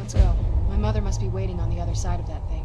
Let's go. My mother must be waiting on the other side of that thing.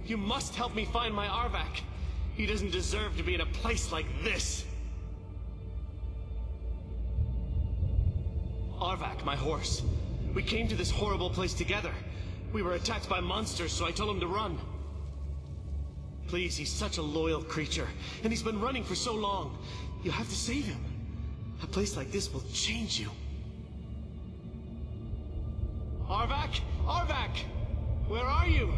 You must help me find my Arvak. He doesn't deserve to be in a place like this. Arvak, my horse. We came to this horrible place together. We were attacked by monsters, so I told him to run. Please, he's such a loyal creature, and he's been running for so long. You have to save him. A place like this will change you. Arvak? Arvak! Where are you?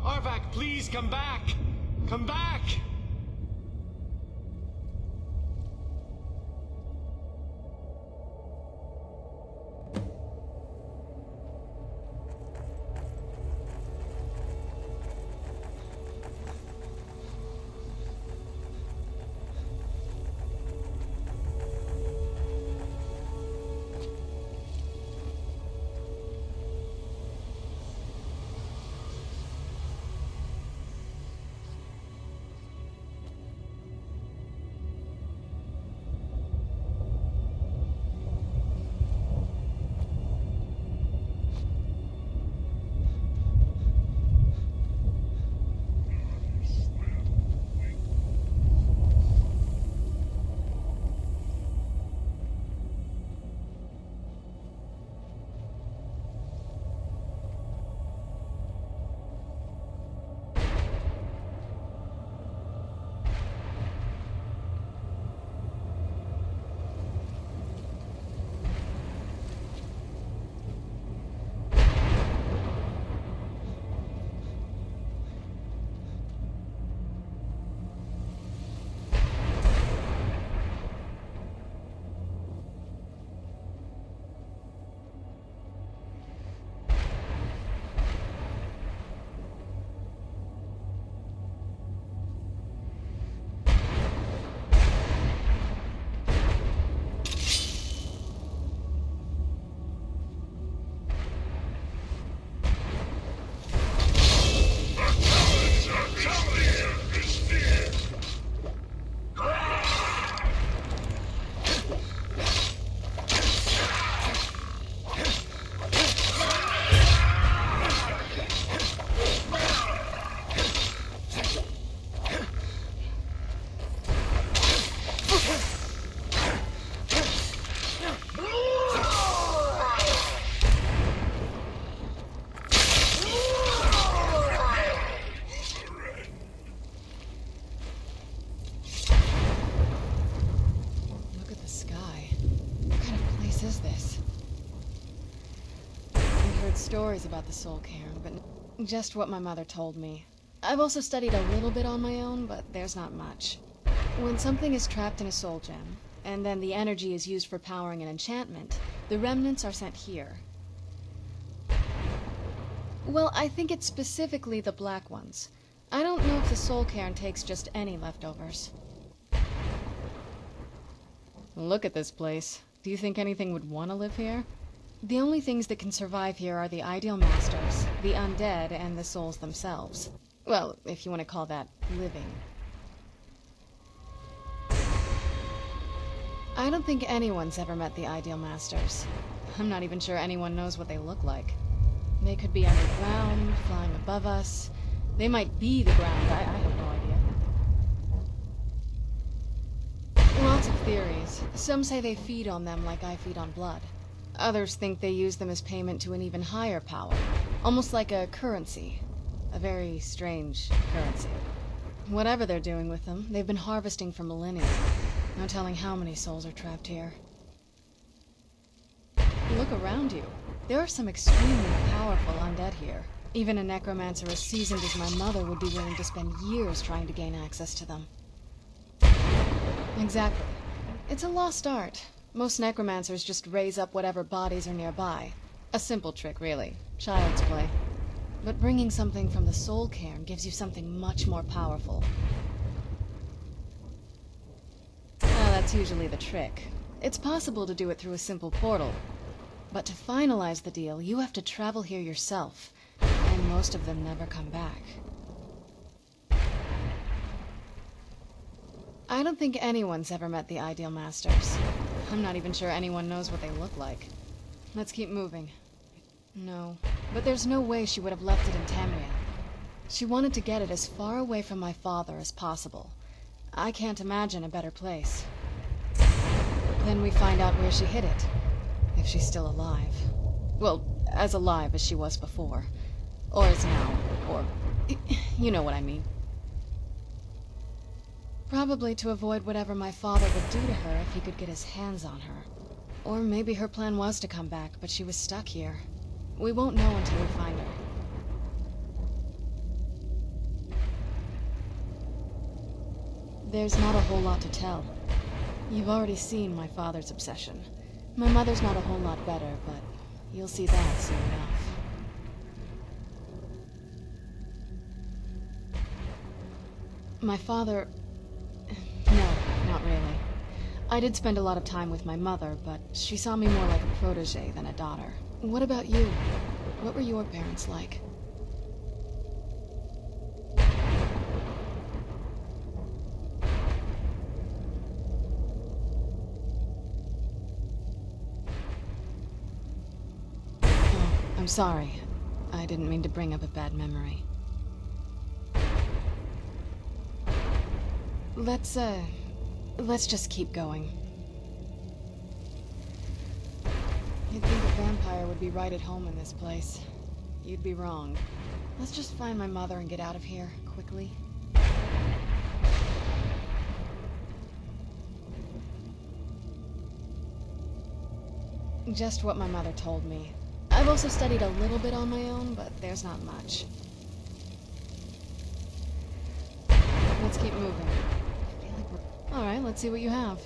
Arvak, please come back! Come back! Stories about the Soul Cairn, but just what my mother told me. I've also studied a little bit on my own, but there's not much. When something is trapped in a soul gem, and then the energy is used for powering an enchantment, the remnants are sent here. Well, I think it's specifically the black ones. I don't know if the Soul Cairn takes just any leftovers. Look at this place. Do you think anything would want to live here? The only things that can survive here are the Ideal Masters, the undead, and the souls themselves. Well, if you want to call that living. I don't think anyone's ever met the Ideal Masters. I'm not even sure anyone knows what they look like. They could be underground, flying above us. They might be the ground, I have no idea. lots of theories. Some say they feed on them like I feed on blood. Others think they use them as payment to an even higher power. Almost like a currency. A very strange currency. Whatever they're doing with them, they've been harvesting for millennia. No telling how many souls are trapped here. Look around you. There are some extremely powerful undead here. Even a necromancer as seasoned as my mother would be willing to spend years trying to gain access to them. Exactly. It's a lost art. Most necromancers just raise up whatever bodies are nearby. A simple trick, really. Child's play. But bringing something from the soul cairn gives you something much more powerful. Well, that's usually the trick. It's possible to do it through a simple portal. But to finalize the deal, you have to travel here yourself. And most of them never come back. I don't think anyone's ever met the Ideal Masters. I'm not even sure anyone knows what they look like. Let's keep moving. No, but there's no way she would have left it in Tamriel. She wanted to get it as far away from my father as possible. I can't imagine a better place. Then we find out where she hid it. If she's still alive. Well, as alive as she was before. Or is now. Or... you know what I mean. Probably to avoid whatever my father would do to her if he could get his hands on her. Or maybe her plan was to come back, but she was stuck here. We won't know until we find her. There's not a whole lot to tell. You've already seen my father's obsession. My mother's not a whole lot better, but you'll see that soon enough. My father... no, not really. I did spend a lot of time with my mother, but she saw me more like a protege than a daughter. What about you? What were your parents like? Oh, I'm sorry. I didn't mean to bring up a bad memory. Let's just keep going. You'd think a vampire would be right at home in this place. You'd be wrong. Let's just find my mother and get out of here, quickly. Just what my mother told me. I've also studied a little bit on my own, but there's not much. Let's keep moving. Alright, let's see what you have.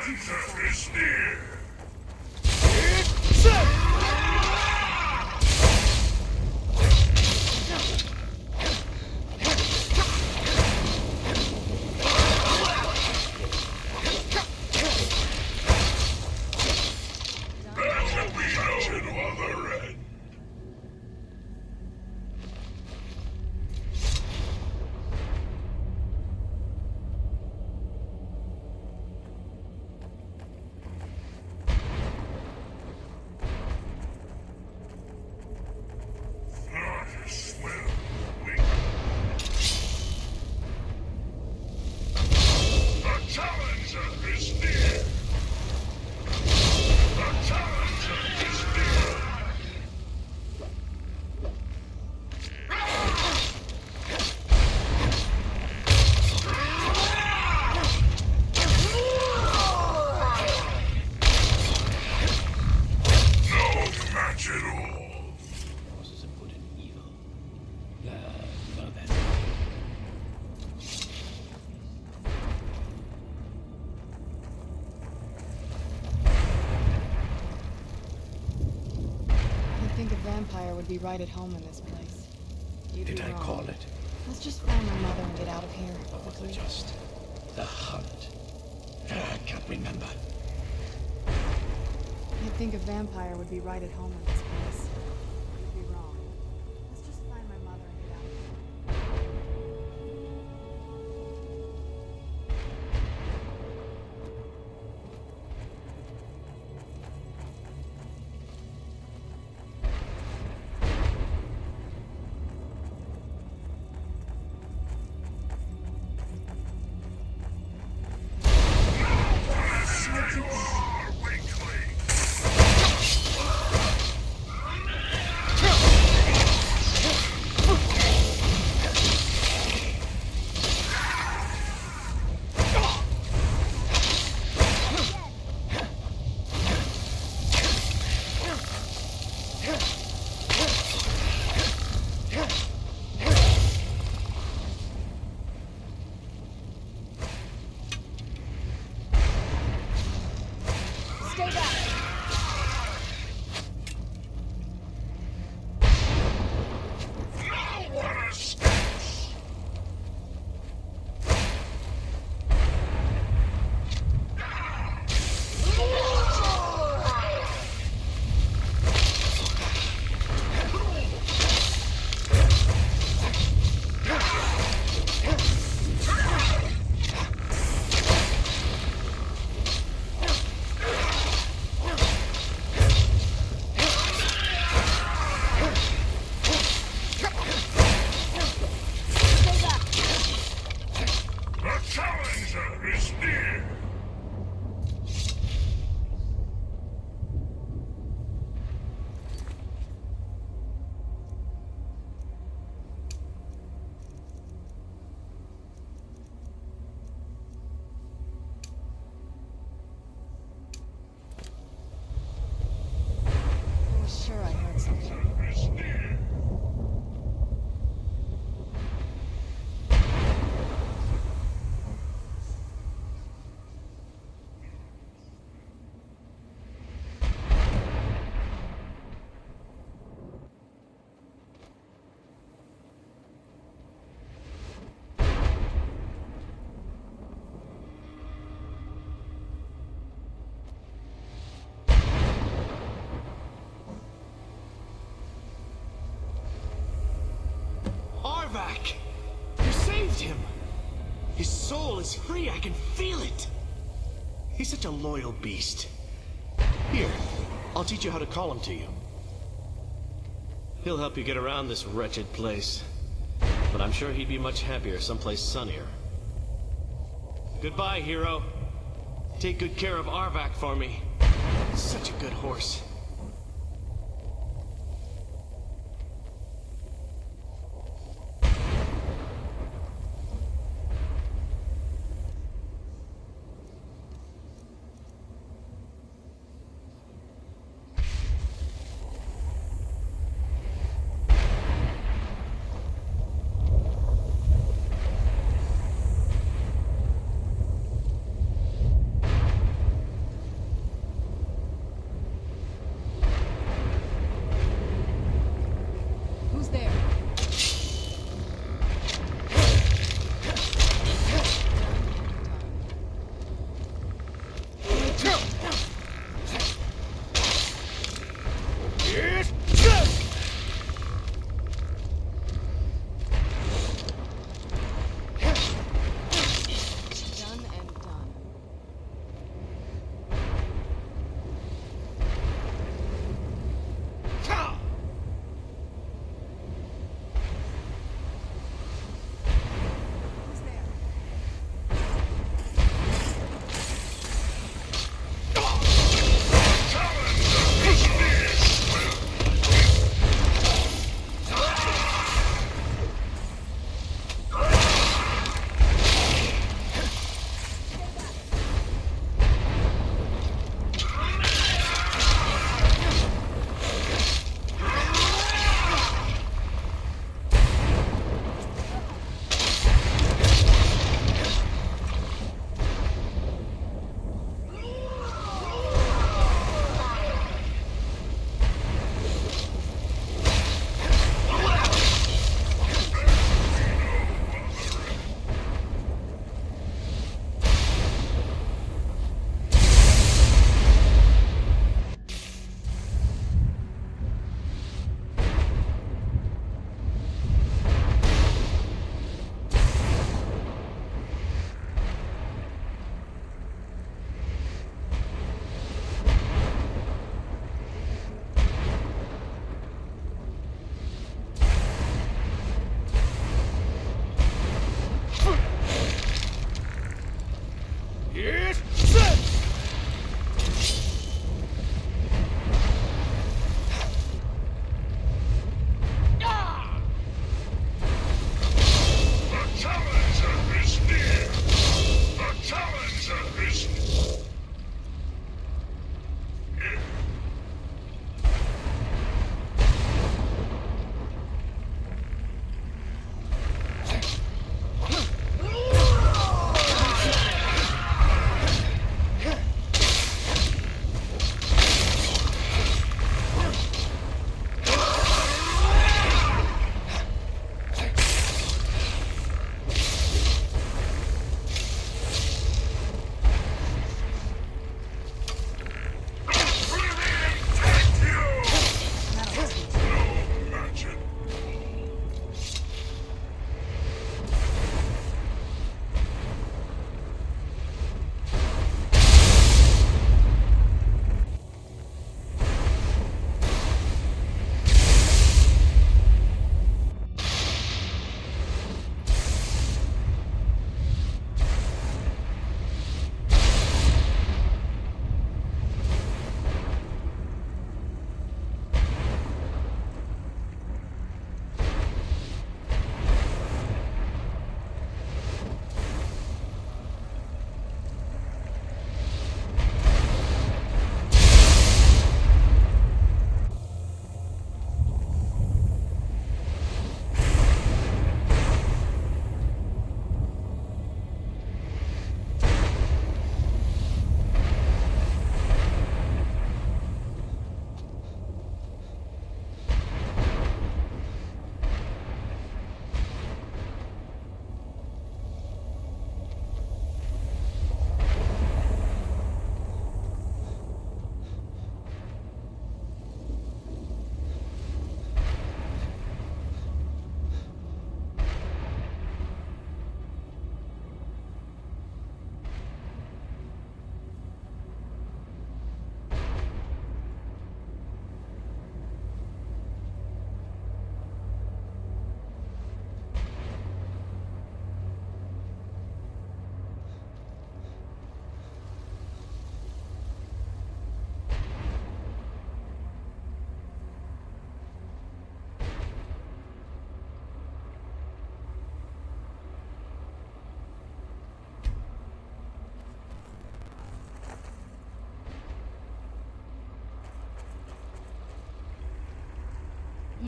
hunter is near! Vampire would be right at home in this place. You'd Did be I wrong. call it? Let's just find my mother and get out of here. What was it just? The hunt. I can't remember. You'd think a vampire would be right at home in this place. You'd be wrong. Let's just find my mother and get out of here. Stay back! Sure, I heard something. Back! You saved him! His soul is free, I can feel it! He's such a loyal beast. Here, I'll teach you how to call him to you. He'll help you get around this wretched place. But I'm sure he'd be much happier someplace sunnier. Goodbye, hero. Take good care of Arvak for me. Such a good horse.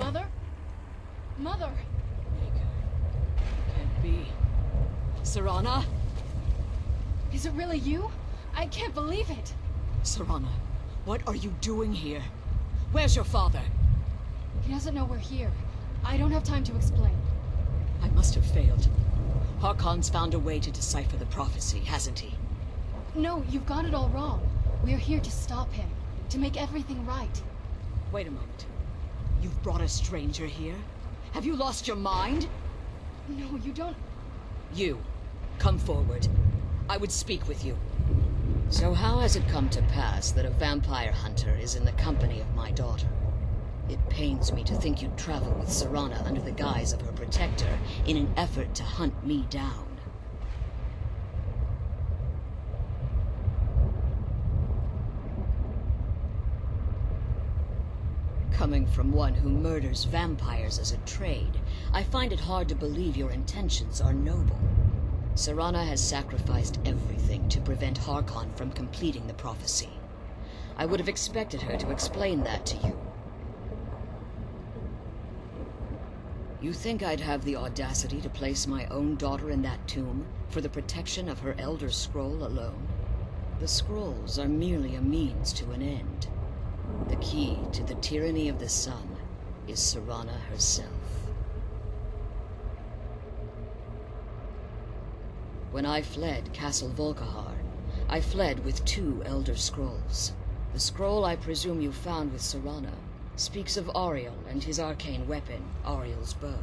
Mother? Mother! Maker. Can't be. Serana? Is it really you? I can't believe it! Serana, what are you doing here? Where's your father? He doesn't know we're here. I don't have time to explain. I must have failed. Harkon's found a way to decipher the prophecy, hasn't he? No, you've got it all wrong. We're here to stop him. To make everything right. Wait a moment. You've brought a stranger here? Have you lost your mind? No, you don't... You, come forward. I would speak with you. So how has it come to pass that a vampire hunter is in the company of my daughter? It pains me to think you'd travel with Serana under the guise of her protector in an effort to hunt me down. Coming from one who murders vampires as a trade, I find it hard to believe your intentions are noble. Serana has sacrificed everything to prevent Harkon from completing the prophecy. I would have expected her to explain that to you. You think I'd have the audacity to place my own daughter in that tomb for the protection of her Elder Scroll alone? The scrolls are merely a means to an end. The key to the tyranny of the sun is Serana herself. When I fled Castle Volkihar, I fled with 2 Elder Scrolls. The scroll I presume you found with Serana speaks of Ariel and his arcane weapon, Ariel's bow.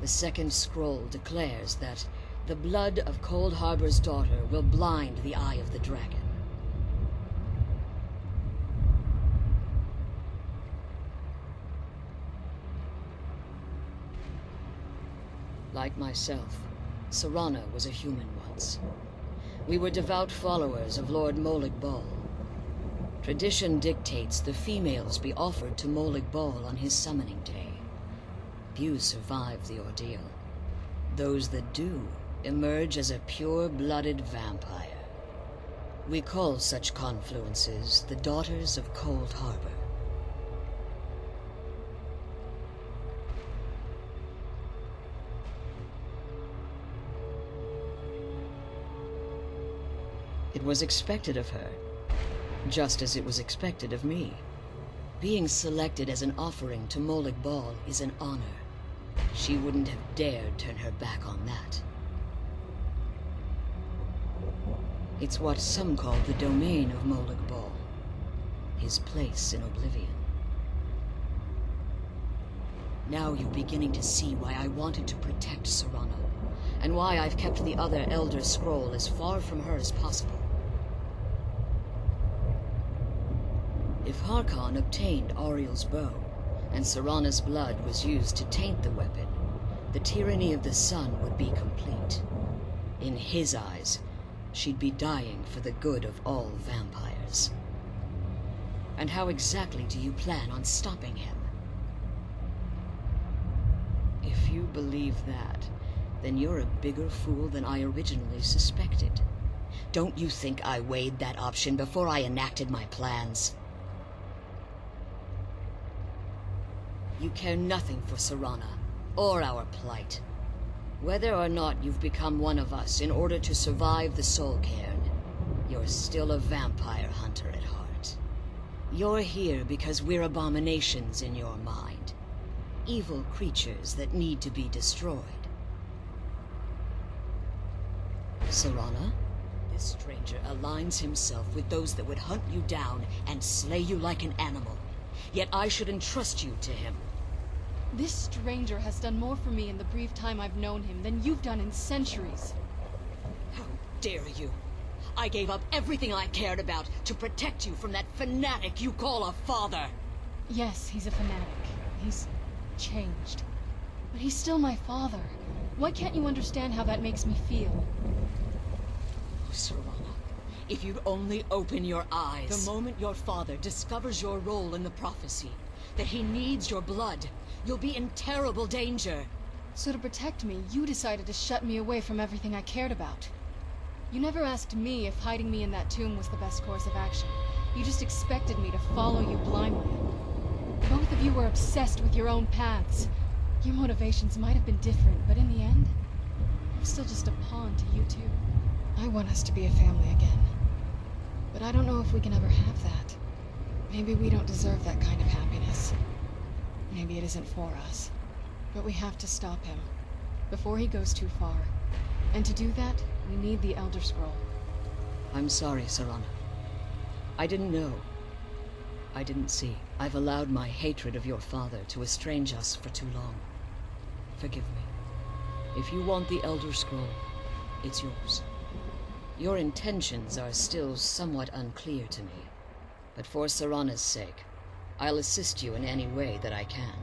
The second scroll declares that the blood of Cold Harbor's daughter will blind the eye of the dragon. Like myself, Serana was a human once. We were devout followers of Lord Molig Bal. Tradition dictates the females be offered to Molig Bal on his summoning day. Few survive the ordeal. Those that do emerge as a pure-blooded vampire. We call such confluences the Daughters of Cold Harbor. It was expected of her, just as it was expected of me. Being selected as an offering to Molig Bal is an honor. She wouldn't have dared turn her back on that. It's what some call the domain of Molig Bal, his place in oblivion. Now you're beginning to see why I wanted to protect Serana, and why I've kept the other Elder Scroll as far from her as possible. If Harkon obtained Ariel's bow, and Serana's blood was used to taint the weapon, the tyranny of the sun would be complete. In his eyes, she'd be dying for the good of all vampires. And how exactly do you plan on stopping him? If you believe that, then you're a bigger fool than I originally suspected. Don't you think I weighed that option before I enacted my plans? You care nothing for Serana, or our plight. Whether or not you've become one of us in order to survive the Soul Cairn, you're still a vampire hunter at heart. You're here because we're abominations in your mind. Evil creatures that need to be destroyed. Serana, this stranger aligns himself with those that would hunt you down and slay you like an animal. Yet I should entrust you to him. This stranger has done more for me in the brief time I've known him than you've done in centuries. How dare you? I gave up everything I cared about to protect you from that fanatic you call a father. Yes, he's a fanatic. He's changed. But he's still my father. Why can't you understand how that makes me feel? Oh, Serana, if you'd only open your eyes. The moment your father discovers your role in the prophecy, that he needs your blood, you'll be in terrible danger. So to protect me, you decided to shut me away from everything I cared about. You never asked me if hiding me in that tomb was the best course of action. You just expected me to follow you blindly. Both of you were obsessed with your own paths. Your motivations might have been different, but in the end, I'm still just a pawn to you two. I want us to be a family again. But I don't know if we can ever have that. Maybe we don't deserve that kind of happiness. Maybe it isn't for us. But we have to stop him, before he goes too far. And to do that, we need the Elder Scroll. I'm sorry, Serana. I didn't know. I didn't see. I've allowed my hatred of your father to estrange us for too long. Forgive me. If you want the Elder Scroll, it's yours. Your intentions are still somewhat unclear to me, but for Serana's sake, I'll assist you in any way that I can.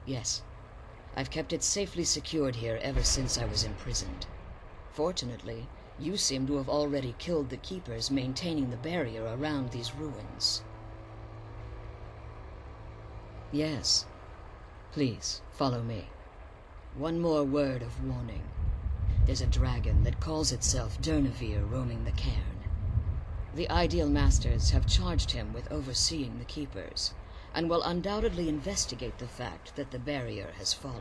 Yes, I've kept it safely secured here ever since I was imprisoned. Fortunately, you seem to have already killed the keepers maintaining the barrier around these ruins. Yes. Please, follow me. One more word of warning. There's a dragon that calls itself Durnevere roaming the cairn. The Ideal Masters have charged him with overseeing the keepers, and will undoubtedly investigate the fact that the barrier has fallen.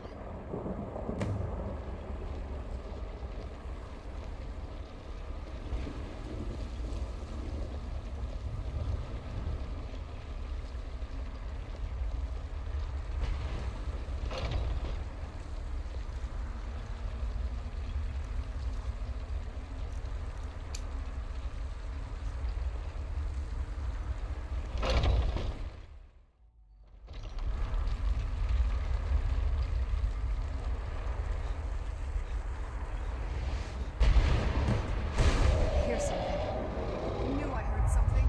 Hear something. I knew I heard something.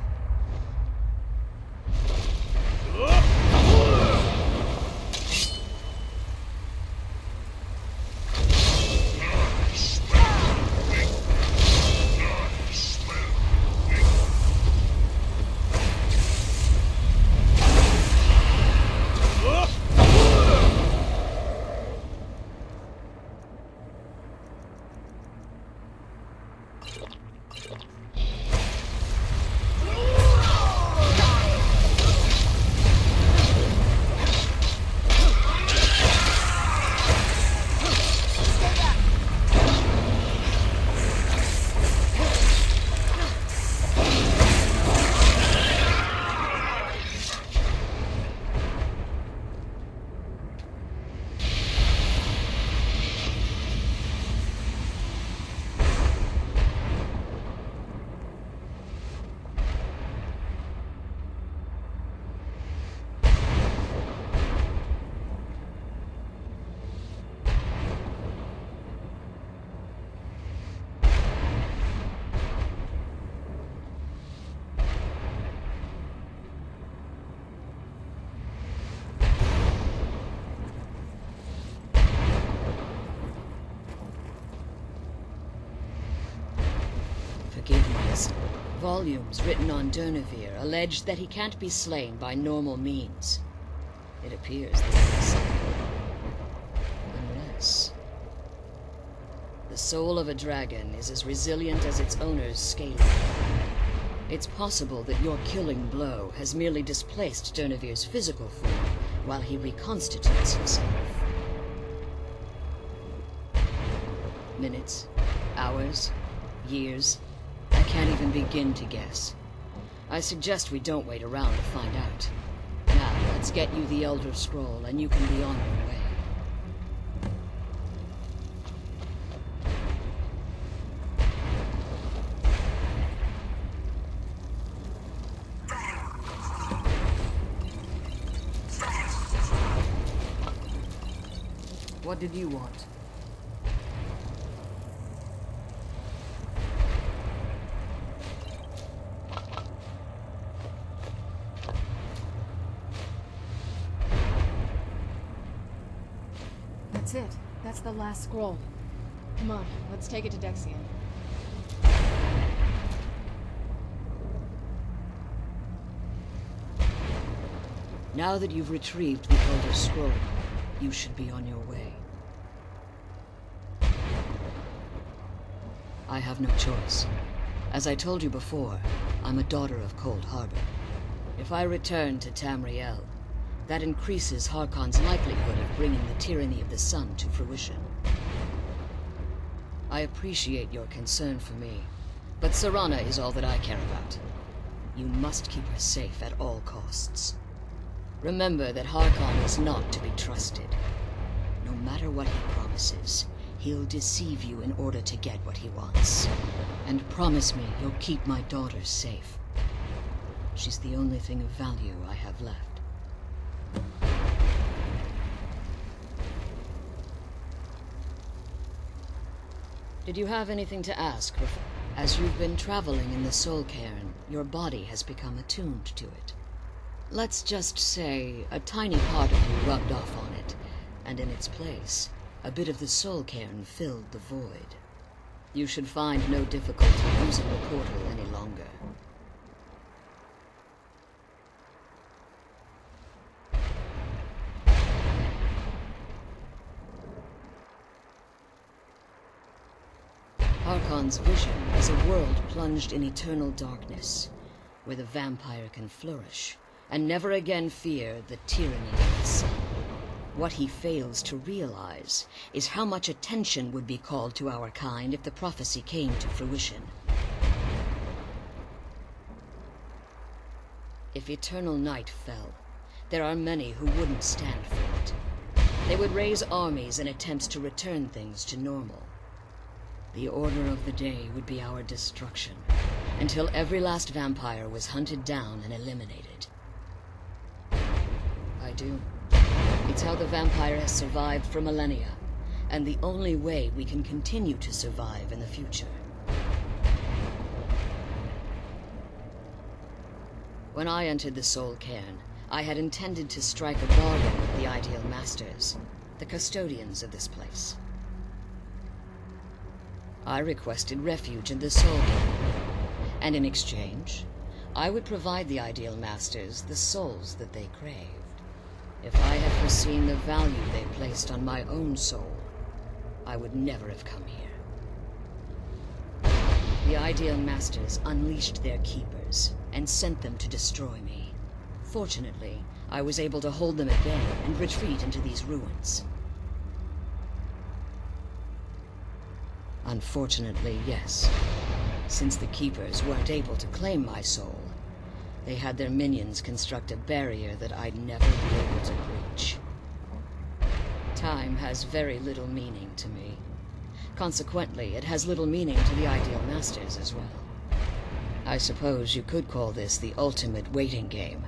Forgiveness. Volumes written on Durnevere allege that he can't be slain by normal means. It appears that he's unless the soul of a dragon is as resilient as its owner's scaly. It's possible that your killing blow has merely displaced Durnevere's physical form while he reconstitutes himself. Minutes, hours, years. I can't even begin to guess. I suggest we don't wait around to find out. Now, let's get you the Elder Scroll, and you can be on your way. What did you want? That's it. That's the last scroll. Come on, let's take it to Dexion. Now that you've retrieved the Elder Scroll, you should be on your way. I have no choice. As I told you before, I'm a daughter of Cold Harbor. If I return to Tamriel, that increases Harkon's likelihood of bringing the tyranny of the sun to fruition. I appreciate your concern for me, but Serana is all that I care about. You must keep her safe at all costs. Remember that Harkon is not to be trusted. No matter what he promises, he'll deceive you in order to get what he wants. And promise me you'll keep my daughter safe. She's the only thing of value I have left. Did you have anything to ask before? As you've been traveling in the Soul Cairn, your body has become attuned to it. Let's just say a tiny part of you rubbed off on it, and in its place, a bit of the Soul Cairn filled the void. You should find no difficulty using the portal any longer. Harkon's vision is a world plunged in eternal darkness, where the vampire can flourish, and never again fear the tyranny of the sun. What he fails to realize is how much attention would be called to our kind if the prophecy came to fruition. If eternal night fell, there are many who wouldn't stand for it. They would raise armies in attempts to return things to normal. The order of the day would be our destruction, until every last vampire was hunted down and eliminated. I do. It's how the vampire has survived for millennia, and the only way we can continue to survive in the future. When I entered the Soul Cairn, I had intended to strike a bargain with the Ideal Masters, the custodians of this place. I requested refuge in the Soul Cairn, and in exchange, I would provide the Ideal Masters the souls that they craved. If I had foreseen the value they placed on my own soul, I would never have come here. The Ideal Masters unleashed their keepers and sent them to destroy me. Fortunately, I was able to hold them at bay and retreat into these ruins. Unfortunately, yes. Since the Keepers weren't able to claim my soul, they had their minions construct a barrier that I'd never be able to breach. Time has very little meaning to me. Consequently, it has little meaning to the Ideal Masters as well. I suppose you could call this the ultimate waiting game,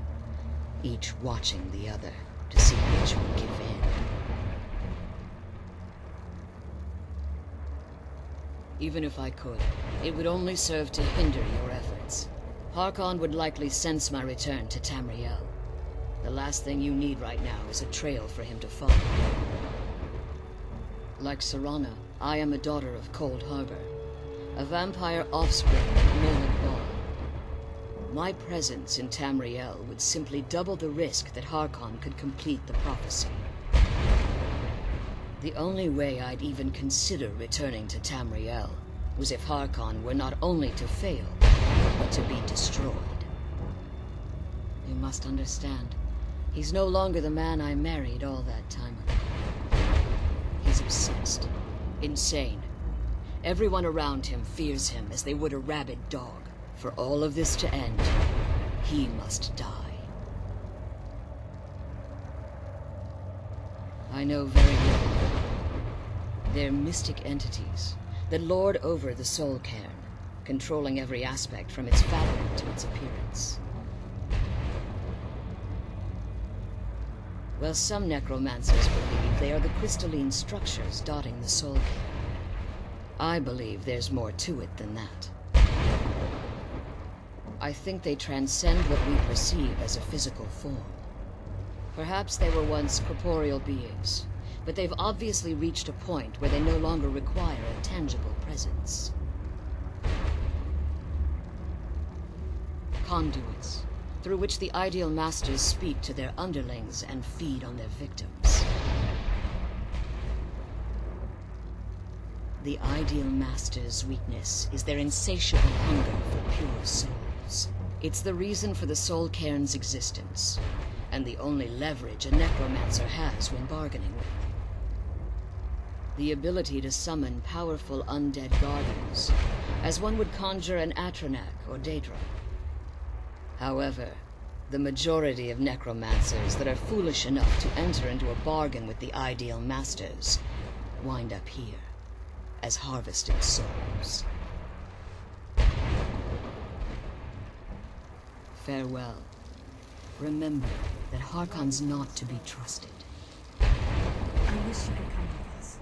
each watching the other to see which would give in. Even if I could, it would only serve to hinder your efforts. Harkon would likely sense my return to Tamriel. The last thing you need right now is a trail for him to follow. Like Serana, I am a daughter of Cold Harbor, a vampire offspring of Molag Bal. My presence in Tamriel would simply double the risk that Harkon could complete the prophecy. The only way I'd even consider returning to Tamriel was if Harkon were not only to fail, but to be destroyed. You must understand, he's no longer the man I married all that time ago. He's obsessed, insane. Everyone around him fears him as they would a rabid dog. For all of this to end, he must die. I know very little. They're mystic entities that lord over the Soul Cairn, controlling every aspect from its fabric to its appearance. Well, some necromancers believe they are the crystalline structures dotting the Soul Cairn. I believe there's more to it than that. I think they transcend what we perceive as a physical form. Perhaps they were once corporeal beings, but they've obviously reached a point where they no longer require a tangible presence. Conduits, through which the Ideal Masters speak to their underlings and feed on their victims. The Ideal Masters' weakness is their insatiable hunger for pure souls. It's the reason for the Soul Cairn's existence, and the only leverage a necromancer has when bargaining with them. The ability to summon powerful undead guardians, as one would conjure an Atronak or Daedra. However, the majority of necromancers that are foolish enough to enter into a bargain with the ideal masters wind up here, as harvested souls. Farewell. Remember that Harkon's not to be trusted. I wish you had come with us.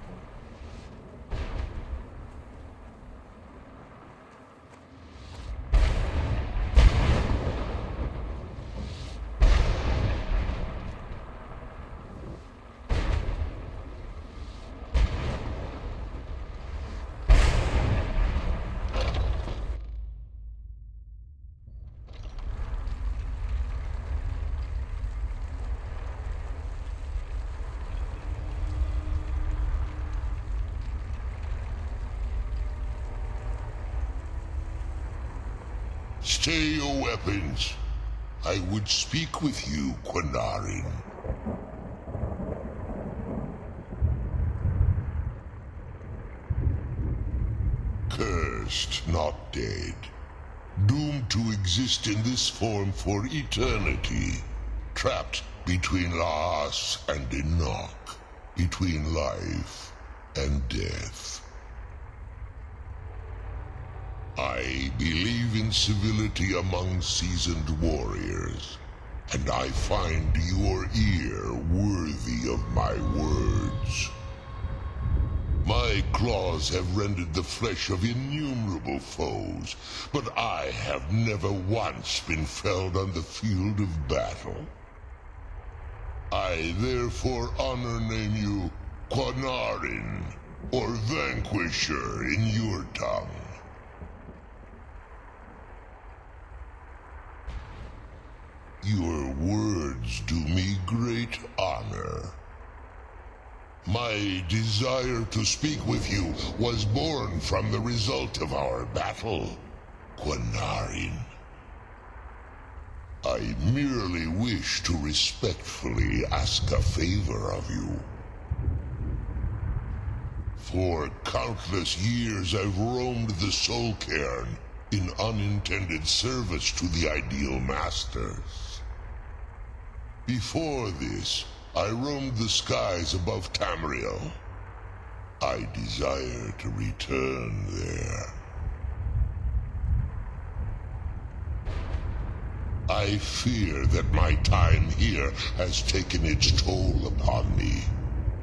Stay your weapons. I would speak with you, Quinarin. Cursed, not dead. Doomed to exist in this form for eternity. Trapped between Laas and Enoch. Between life and death. I believe in civility among seasoned warriors, and I find your ear worthy of my words. My claws have rended the flesh of innumerable foes, but I have never once been felled on the field of battle. I therefore name you Quinarin, or Vanquisher in your tongue. Your words do me great honor. My desire to speak with you was born from the result of our battle, Quinarin. I merely wish to respectfully ask a favor of you. For countless years I've roamed the Soul Cairn in unintended service to the ideal masters. Before this, I roamed the skies above Tamriel. I desire to return there. I fear that my time here has taken its toll upon me.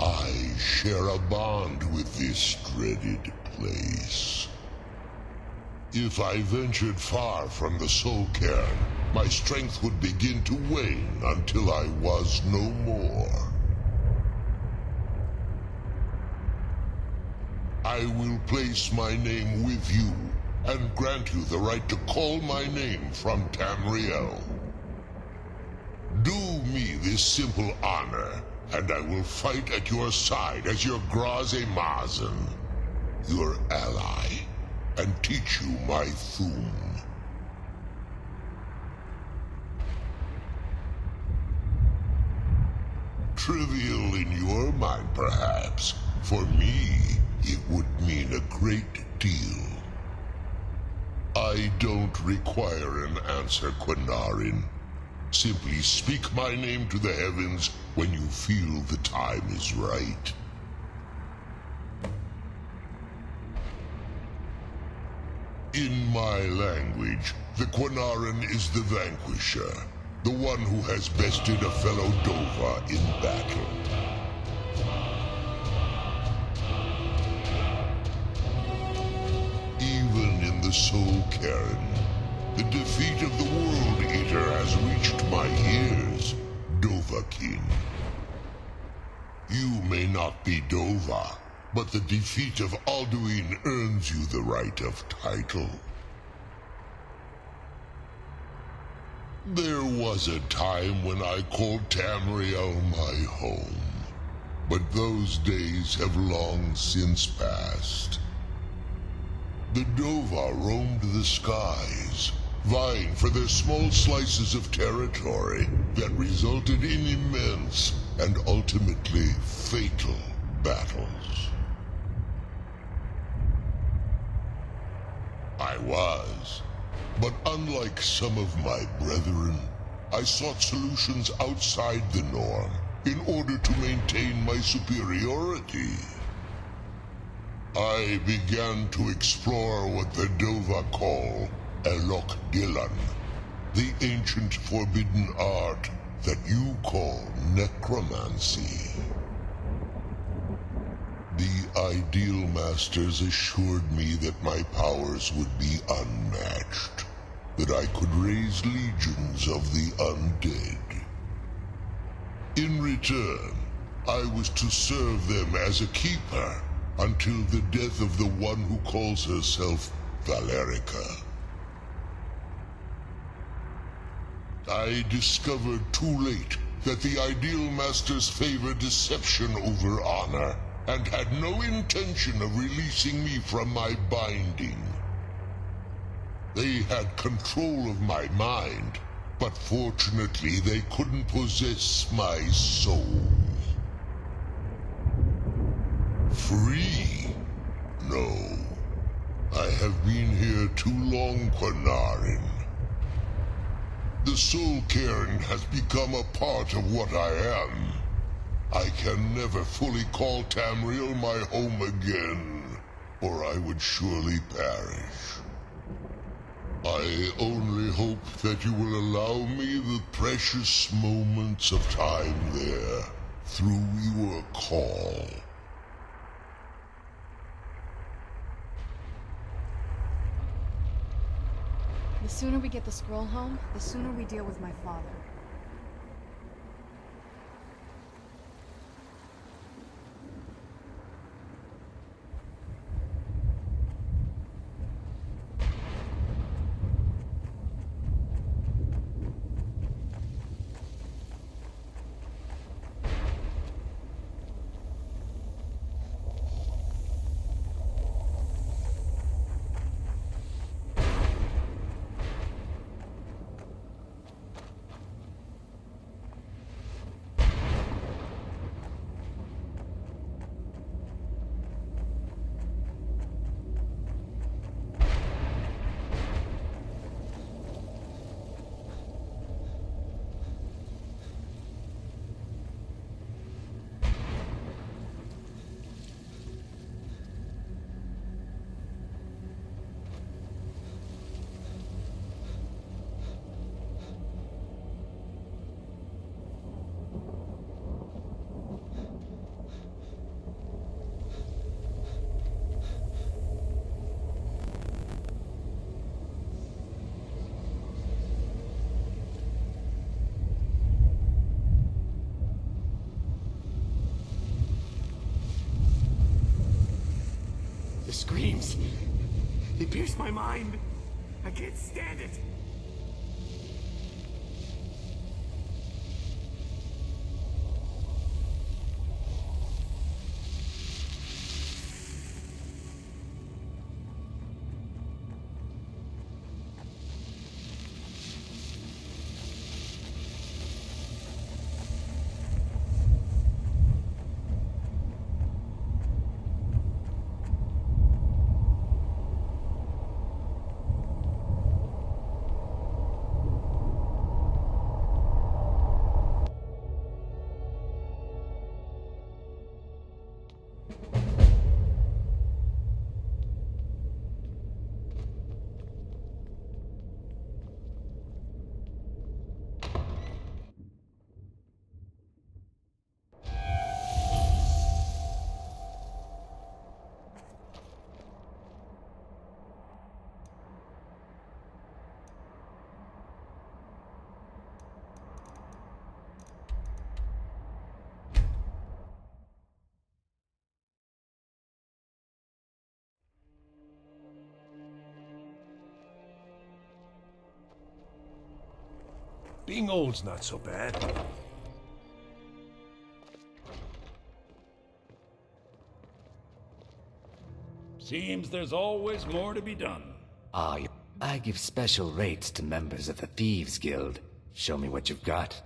I share a bond with this dreaded place. If I ventured far from the Soul Cairn, my strength would begin to wane until I was no more. I will place my name with you and grant you the right to call my name from Tamriel. Do me this simple honor, and I will fight at your side as your Graze Mazen, your ally, and teach you my Thum. Trivial in your mind, perhaps. For me, it would mean a great deal. I don't require an answer, Quinarin. Simply speak my name to the heavens when you feel the time is right. In my language, the Quinarin is the Vanquisher, the one who has bested a fellow Dova in battle. Even in the Soul Cairn, the defeat of the World Eater has reached my ears, Dovahkiin. You may not be Dova, but the defeat of Alduin earns you the right of title. There was a time when I called Tamriel my home, but those days have long since passed. The Dova roamed the skies, vying for their small slices of territory that resulted in immense and ultimately fatal battles. I was, but unlike some of my brethren, I sought solutions outside the norm in order to maintain my superiority. I began to explore what the Dova call Elok Dylan, the ancient forbidden art that you call necromancy. The Ideal Masters assured me that my powers would be unmatched, that I could raise legions of the undead. In return, I was to serve them as a keeper until the death of the one who calls herself Valerica. I discovered too late that the Ideal Masters favor deception over honor, and had no intention of releasing me from my binding. They had control of my mind, but fortunately they couldn't possess my soul. Free? No. I have been here too long, Quanarin. The Soul Cairn has become a part of what I am. I can never fully call Tamriel my home again, or I would surely perish. I only hope that you will allow me the precious moments of time there, through your call. The sooner we get the scroll home, The sooner we deal with my father. The screams. They pierce my mind. I can't stand it. Being old's not so bad. Seems there's always more to be done. Ah, I give special rates to members of the Thieves Guild. Show me what you've got.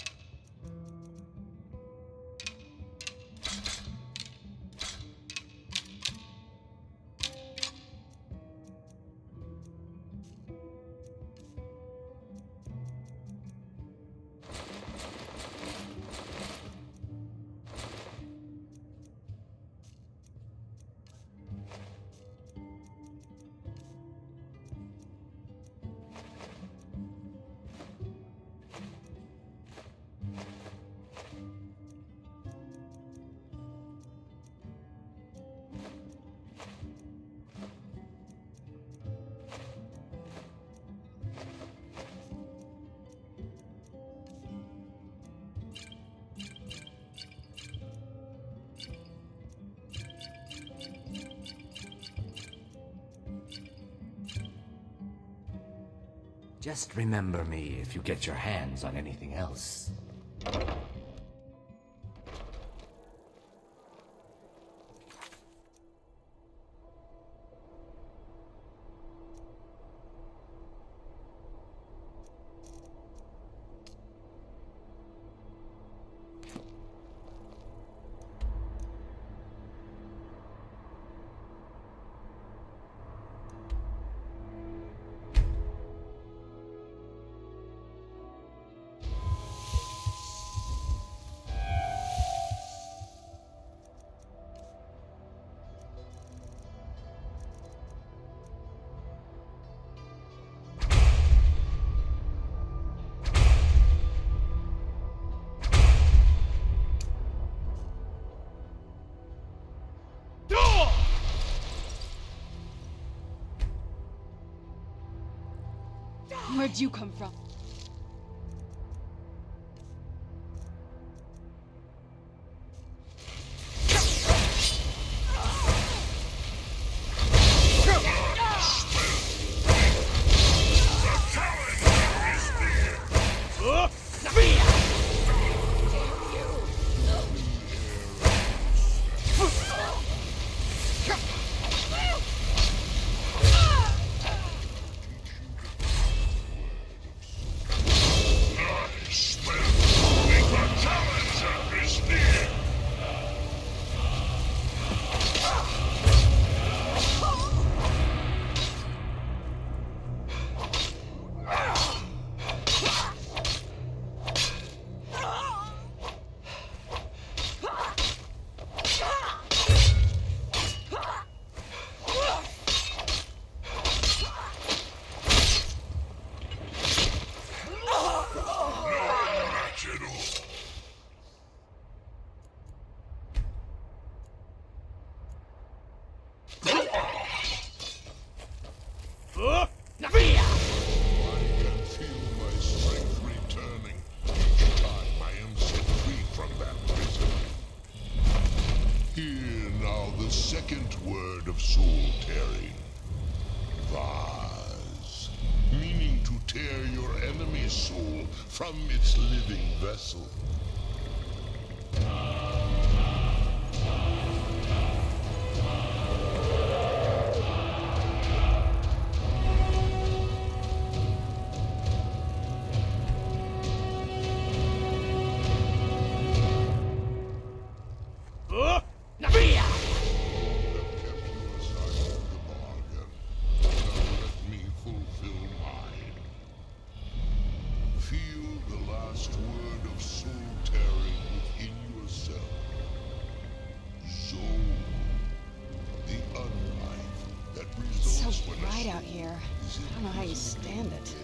Just remember me if you get your hands on anything else. Where'd you come from? Second word of soul tearing. Vase. Meaning to tear your enemy's soul from its living vessel. Out here. I don't know how you stand it.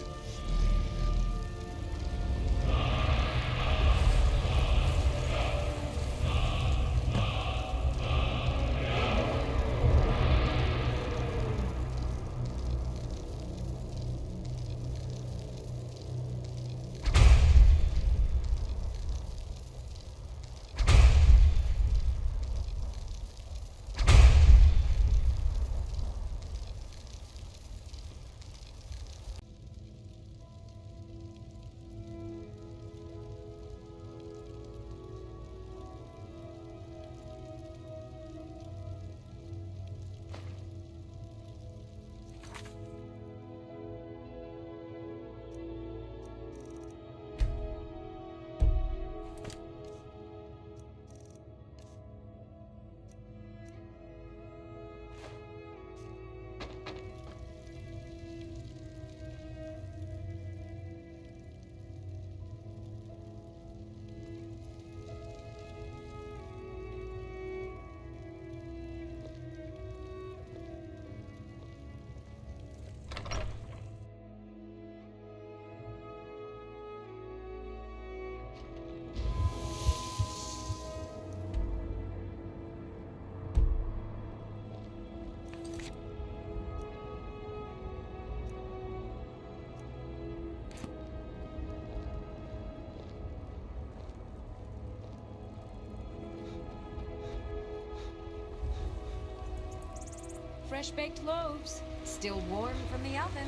fresh-baked loaves. Still warm from the oven.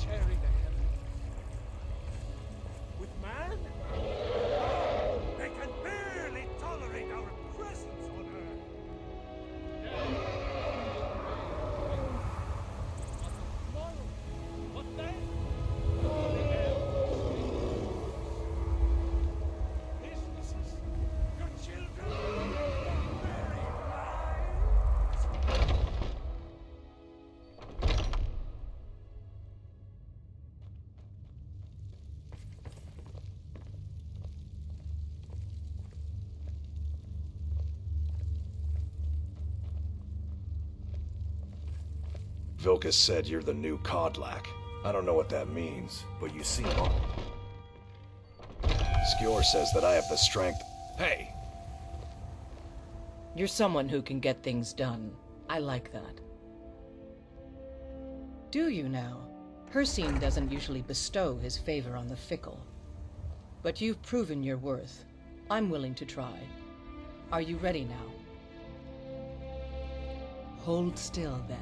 Sharing the heavens with man? They can barely tolerate our presence on Earth. What then? Businesses, your children, very lives. Vilkas said you're the new Kodlak. I don't know what that means, but you seem on. Skjor says that I have the strength. Hey! You're someone who can get things done. I like that. Do you now? Hercene doesn't usually bestow his favor on the fickle. But you've proven your worth. I'm willing to try. Are you ready now? Hold still, then.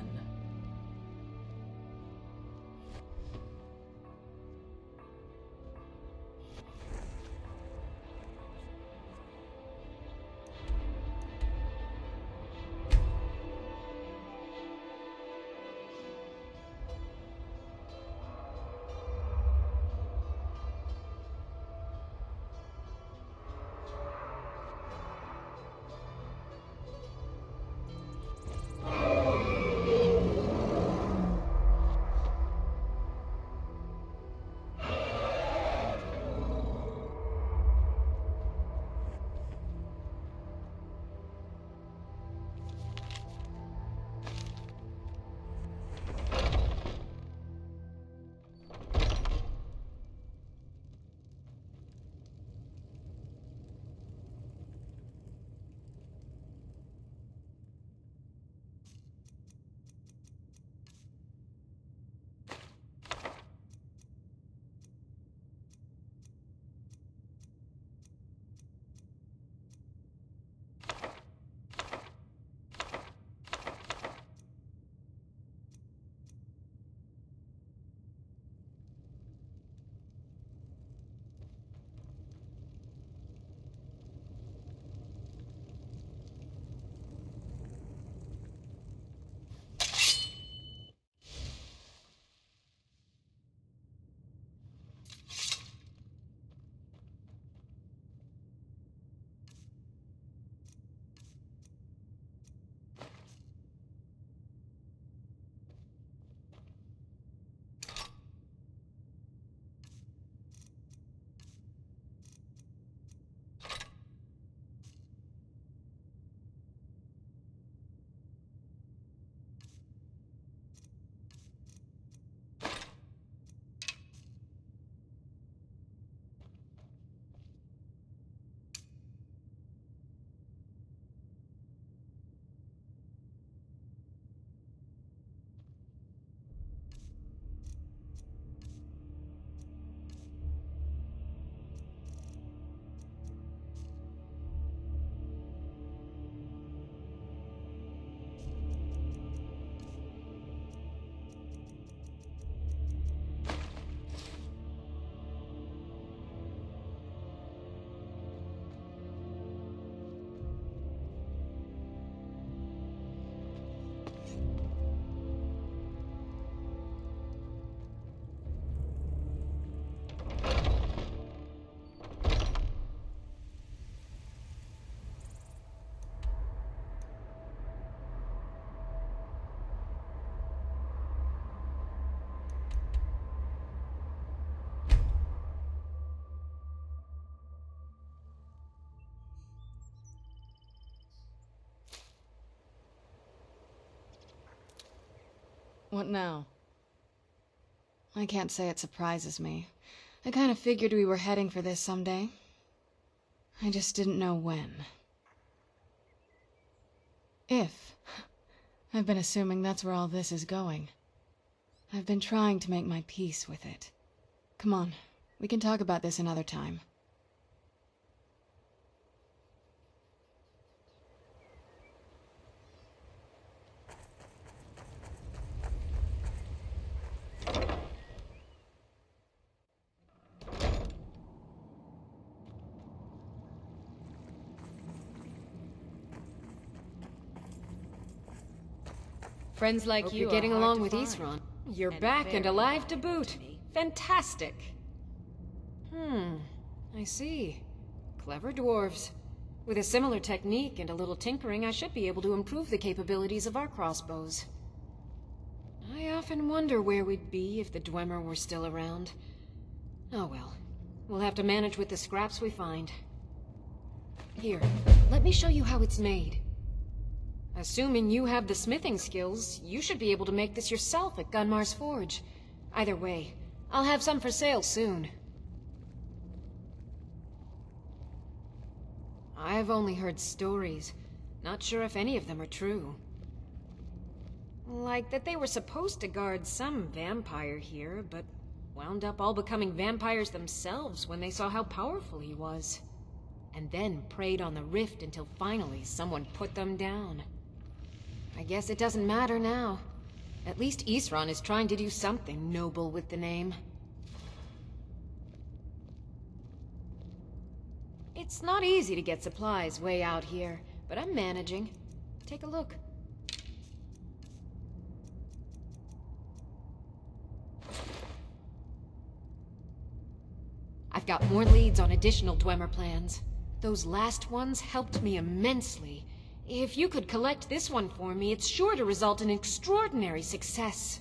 What now? I can't say it surprises me. I kind of figured we were heading for this someday. I just didn't know when. If. I've been assuming that's where all this is going. I've been trying to make my peace with it. Come on, We can talk about this another time. Friends like Hope you you're are getting hard along to with find. Isran. You're And back and very alive to boot. Fantastic. I see. Clever dwarves. With a similar technique and a little tinkering, I should be able to improve the capabilities of our crossbows. I often wonder where we'd be if the Dwemer were still around. Oh well. We'll have to manage with the scraps we find. Here, let me show you how it's made. Assuming you have the smithing skills, you should be able to make this yourself at Gunmar's Forge. Either way, I'll have some for sale soon. I've only heard stories. Not sure if any of them are true. Like that they were supposed to guard some vampire here, but wound up all becoming vampires themselves when they saw how powerful he was. And then preyed on the rift until finally someone put them down. I guess it doesn't matter now. At least Isran is trying to do something noble with the name. It's not easy to get supplies way out here, but I'm managing. Take a look. I've got more leads on additional Dwemer plans. Those last ones helped me immensely. If you could collect this one for me, it's sure to result in extraordinary success.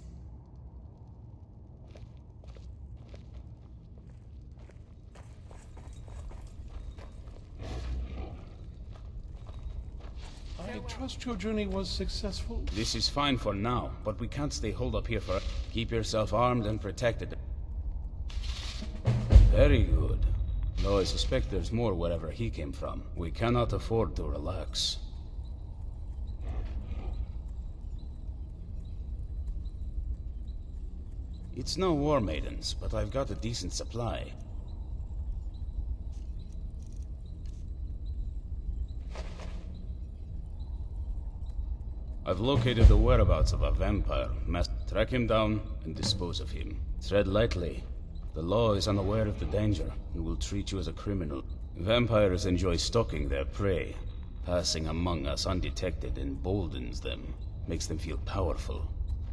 I trust your journey was successful. This is fine for now, but we can't stay holed up here for... Keep yourself armed and protected. Very good. Though I suspect there's more wherever he came from. We cannot afford to relax. It's no war maidens, but I've got a decent supply. I've located the whereabouts of a vampire. Track him down and dispose of him. Tread lightly. The law is unaware of the danger and will treat you as a criminal. Vampires enjoy stalking their prey. Passing among us undetected emboldens them, makes them feel powerful,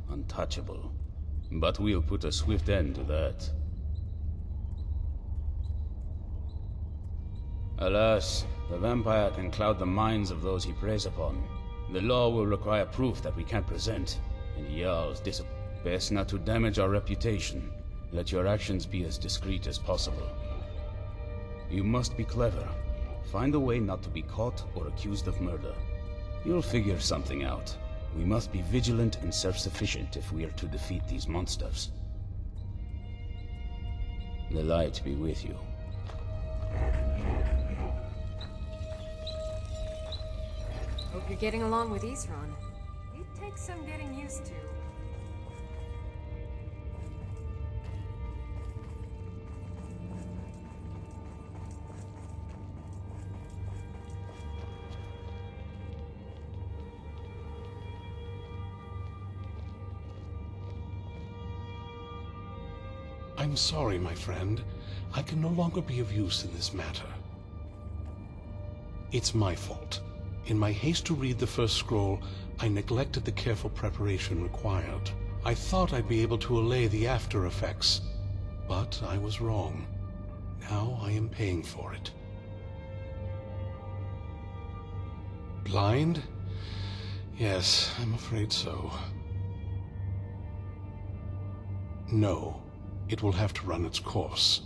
untouchable. But we'll put a swift end to that. Alas, the vampire can cloud the minds of those he preys upon. The law will require proof that we can't present, and Jarl's best not to damage our reputation. Let your actions be as discreet as possible. You must be clever. Find a way not to be caught or accused of murder. You'll figure something out. We must be vigilant and self-sufficient if we are to defeat these monsters. The light be with you. Hope you're getting along with Isran. It takes some getting used to. I'm sorry, my friend. I can no longer be of use in this matter. It's my fault. In my haste to read the first scroll, I neglected the careful preparation required. I thought I'd be able to allay the after effects, but I was wrong. Now I am paying for it. Blind? Yes, I'm afraid so. No. It will have to run its course,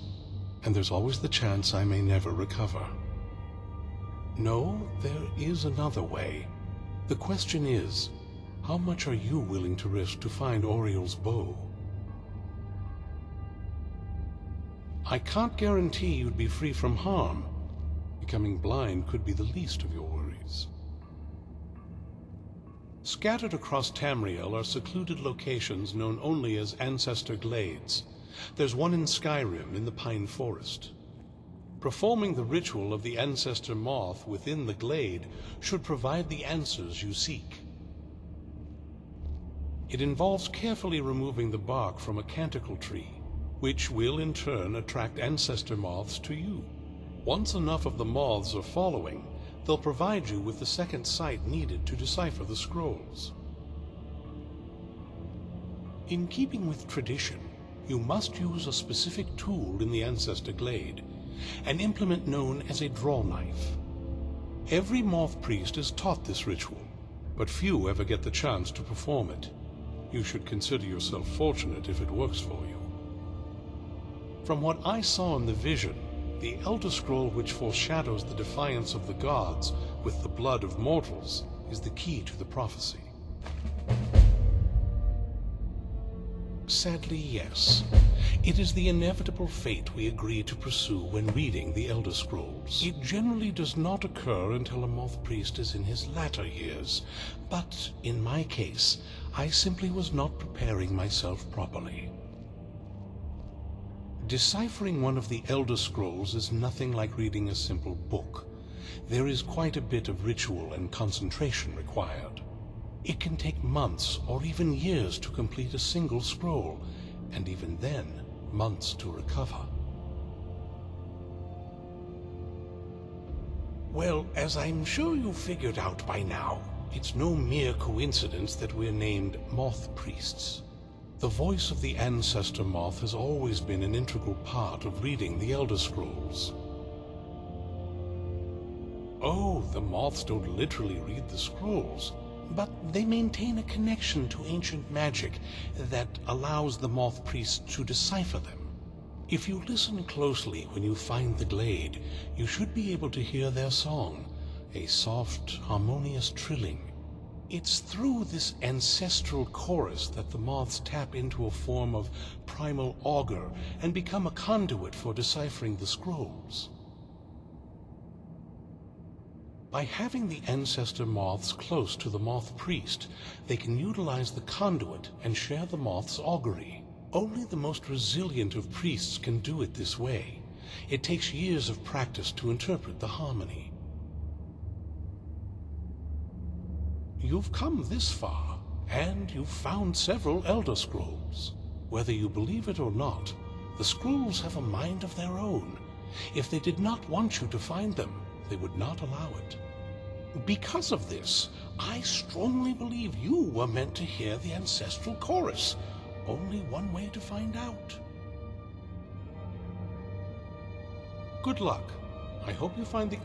and there's always the chance I may never recover. No, there is another way. The question is, how much are you willing to risk to find Oriel's bow? I can't guarantee you'd be free from harm. Becoming blind could be the least of your worries. Scattered across Tamriel are secluded locations known only as Ancestor Glades. There's one in Skyrim in the Pine Forest. Performing the ritual of the ancestor moth within the glade should provide the answers you seek. It involves carefully removing the bark from a canticle tree, which will in turn attract ancestor moths to you. Once enough of the moths are following, they'll provide you with the second sight needed to decipher the scrolls. In keeping with tradition, you must use a specific tool in the ancestor glade, an implement known as a draw knife. Every moth priest is taught this ritual, but few ever get the chance to perform it. You should consider yourself fortunate if it works for you. From what I saw in the vision, the Elder Scroll which foreshadows the defiance of the gods with the blood of mortals is the key to the prophecy. Sadly, yes. It is the inevitable fate we agree to pursue when reading the Elder Scrolls. It generally does not occur until a moth priest is in his latter years, but in my case, I simply was not preparing myself properly. Deciphering one of the Elder Scrolls is nothing like reading a simple book. There is quite a bit of ritual and concentration required. It can take months or even years to complete a single scroll, and even then, months to recover. Well, as I'm sure you've figured out by now, it's no mere coincidence that we're named Moth Priests. The voice of the ancestor moth has always been an integral part of reading the Elder Scrolls. Oh, the moths don't literally read the scrolls, but they maintain a connection to ancient magic that allows the moth priests to decipher them. If you listen closely when you find the glade, you should be able to hear their song, a soft, harmonious trilling. It's through this ancestral chorus that the moths tap into a form of primal augur and become a conduit for deciphering the scrolls. By having the ancestor moths close to the moth priest, they can utilize the conduit and share the moth's augury. Only the most resilient of priests can do it this way. It takes years of practice to interpret the harmony. You've come this far, and you've found several Elder Scrolls. Whether you believe it or not, the scrolls have a mind of their own. If they did not want you to find them, they would not allow it. Because of this, I strongly believe you were meant to hear the ancestral chorus. Only one way to find out. Good luck. I hope you find the...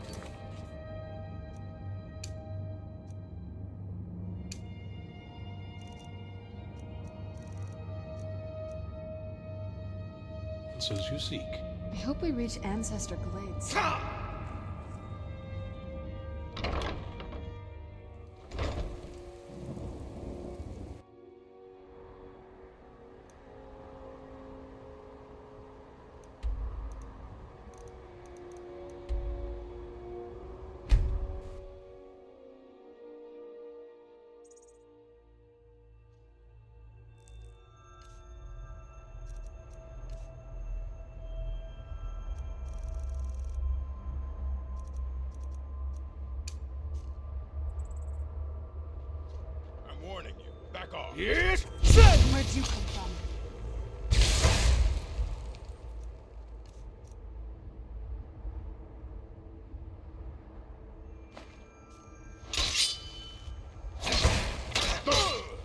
answers you seek. I hope we reach Ancestor Glades. Warning you. Back off. Yes! Where'd you come from?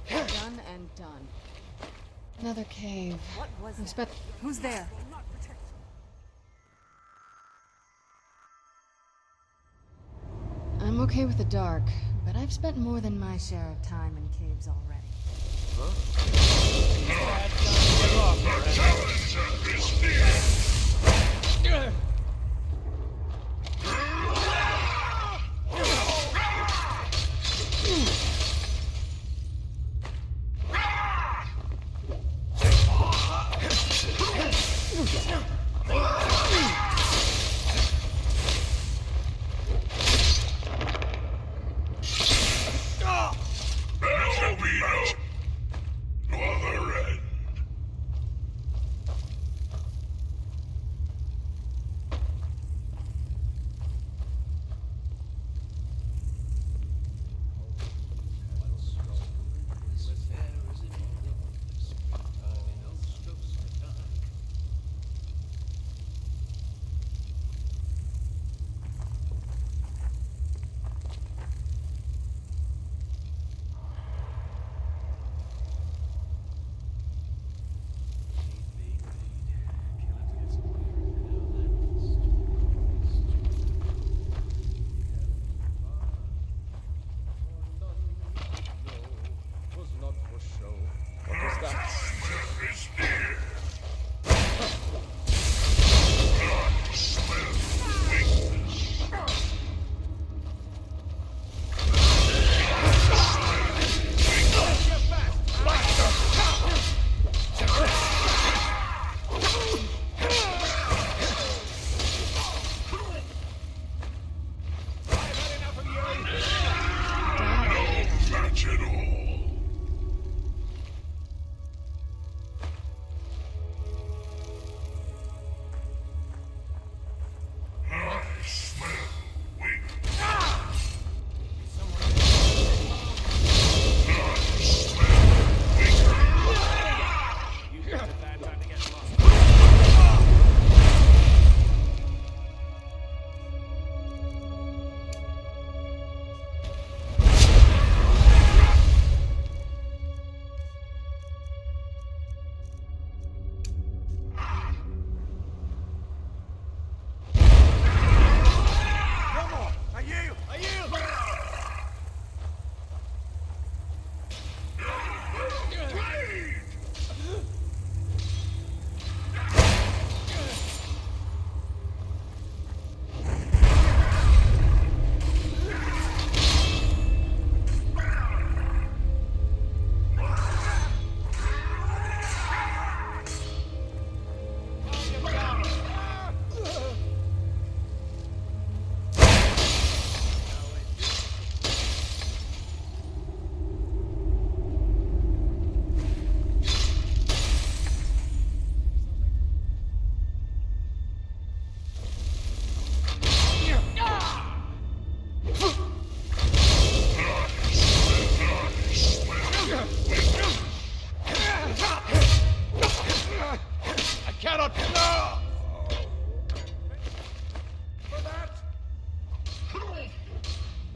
Done and done. Another cave. What was that? Who's there? I'm okay with the dark, but I've spent more than my share of time in caves already.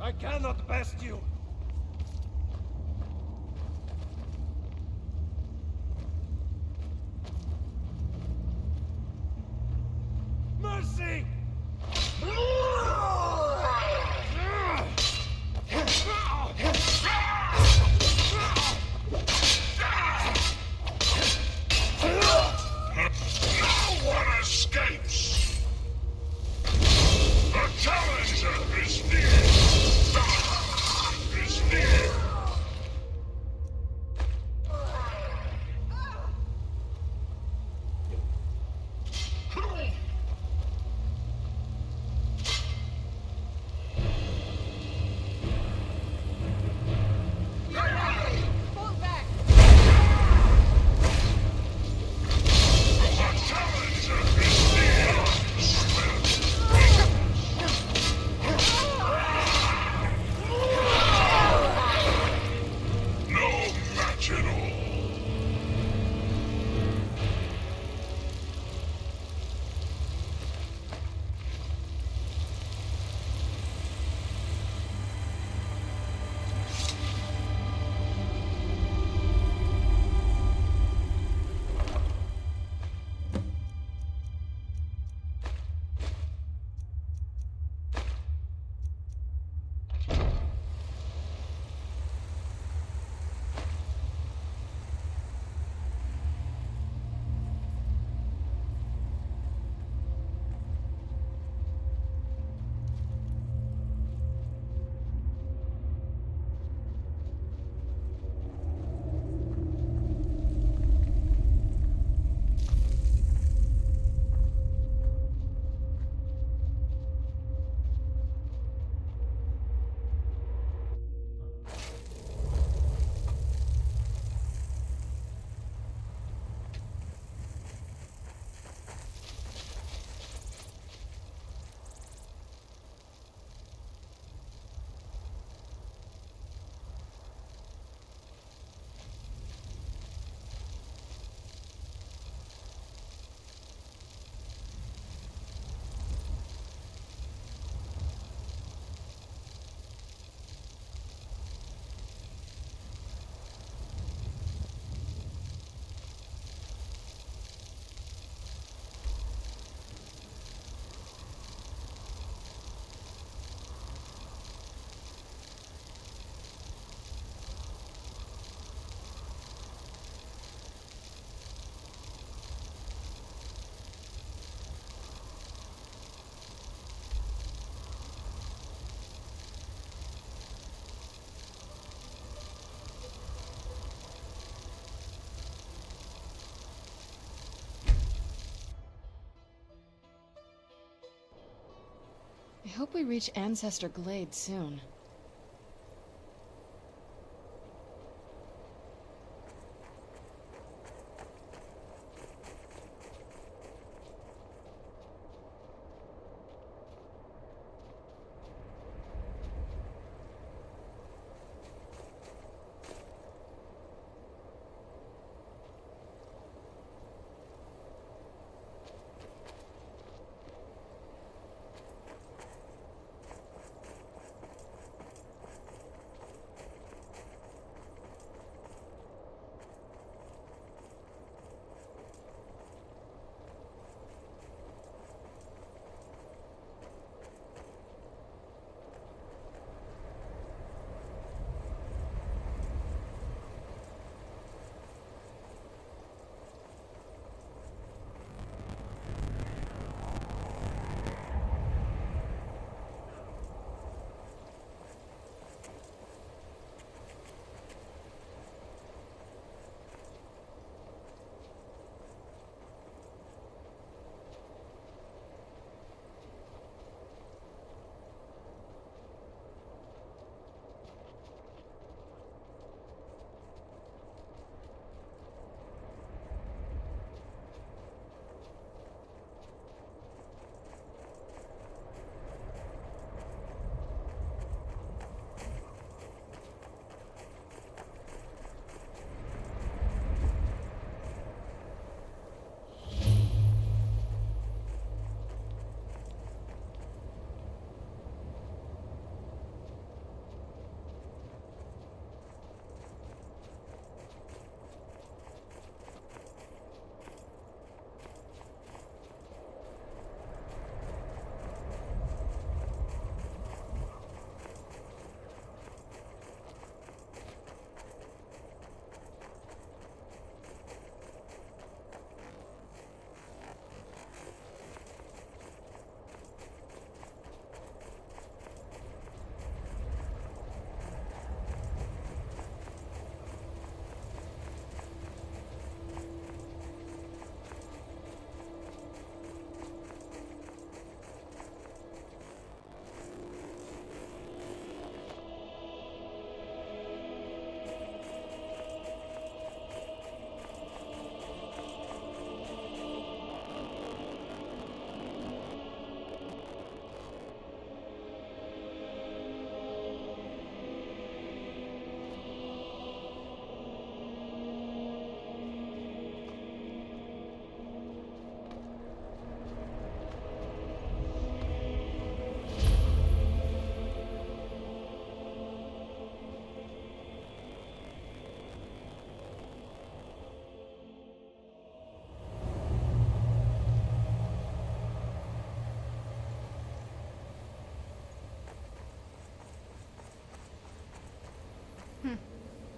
I cannot best you! Mercy! No one escapes! The challenger is near! Is near! Fall back! The challenger is near! No match at all! I hope we reach Ancestor Glade soon.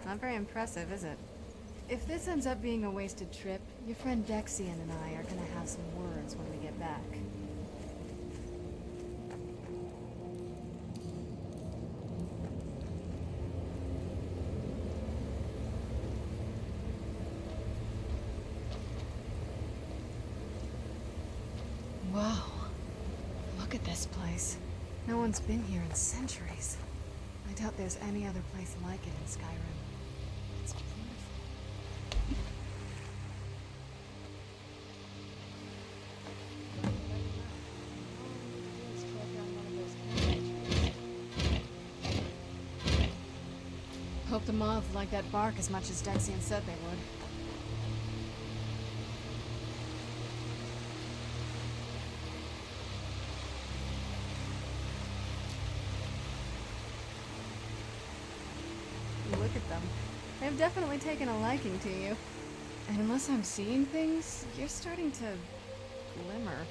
Not very impressive, is it? If this ends up being a wasted trip, your friend Dexian and I are gonna have some words when we get back. Wow. Look at this place. No one's been here in centuries. I doubt there's any other place like it in Skyrim. It's beautiful. Hope the moths like that bark as much as Dexian said they would. Look at them. They've definitely taken a liking to you. And unless I'm seeing things, you're starting to glimmer.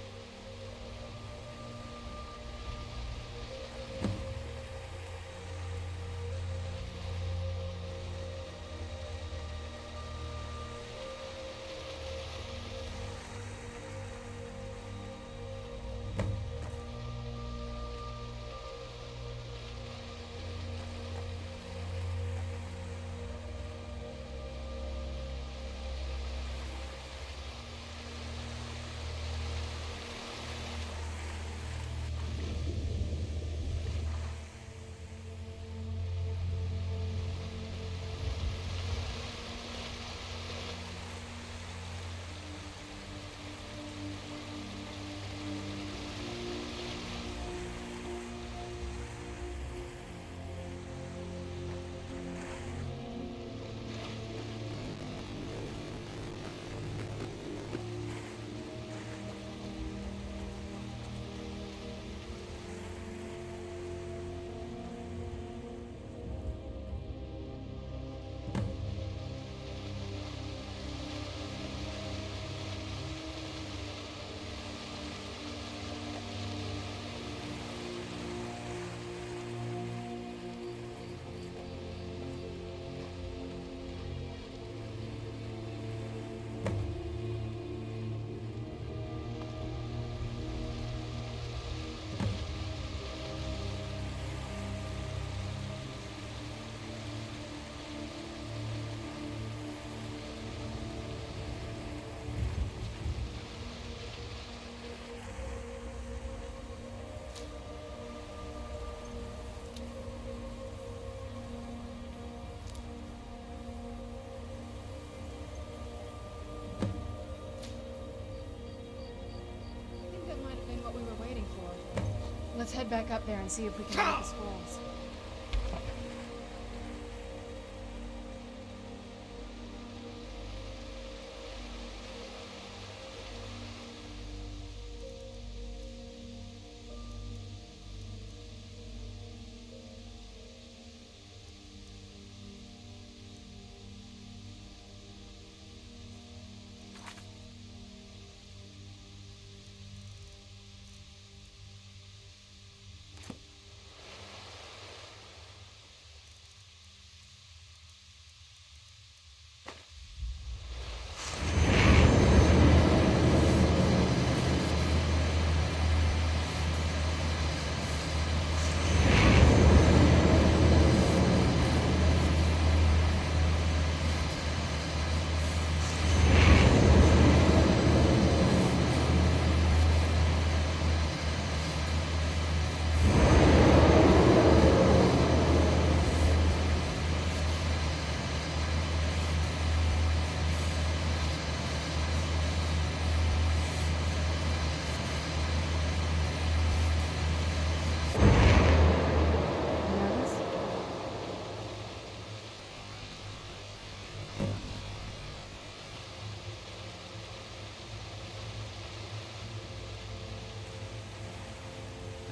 Let's head back up there and see if we can get the scrolls.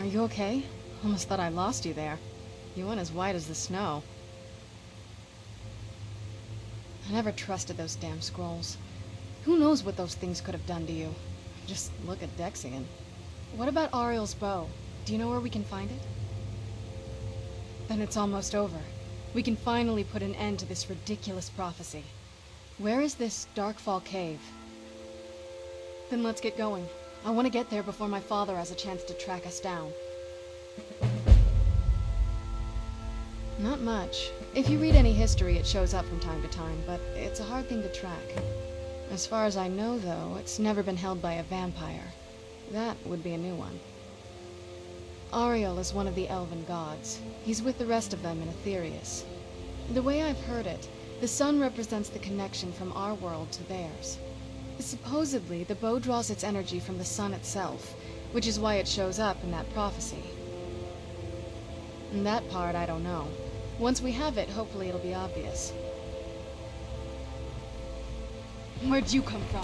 Are you okay? Almost thought I lost you there. You went as white as the snow. I never trusted those damn scrolls. Who knows what those things could have done to you? Just look at Dexian. What about Ariel's bow? Do you know where we can find it? Then it's almost over. We can finally put an end to this ridiculous prophecy. Where is this Darkfall cave? Then let's get going. I want to get there before my father has a chance to track us down. Not much. If you read any history, it shows up from time to time, but it's a hard thing to track. As far as I know, though, it's never been held by a vampire. That would be a new one. Ariel is one of the elven gods. He's with the rest of them in Aetherius. The way I've heard it, the sun represents the connection from our world to theirs. Supposedly, the bow draws its energy from the sun itself, which is why it shows up in that prophecy. And that part, I don't know. Once we have it, hopefully it'll be obvious. Where'd you come from?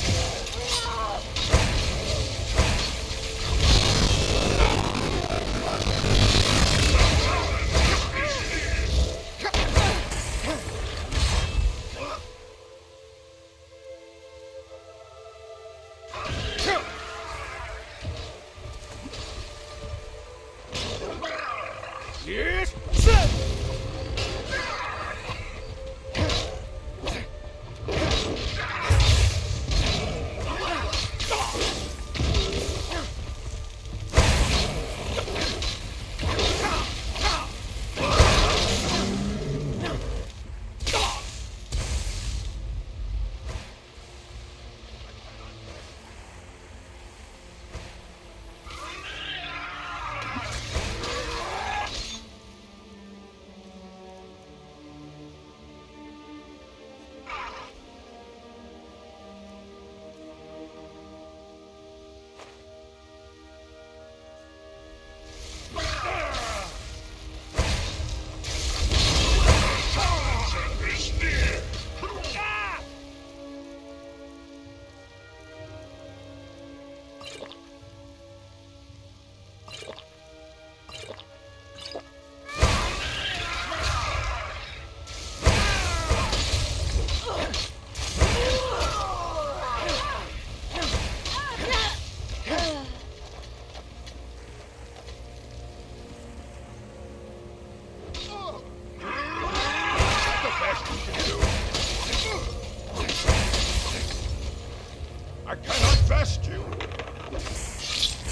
Yes, sir! I cannot vest you.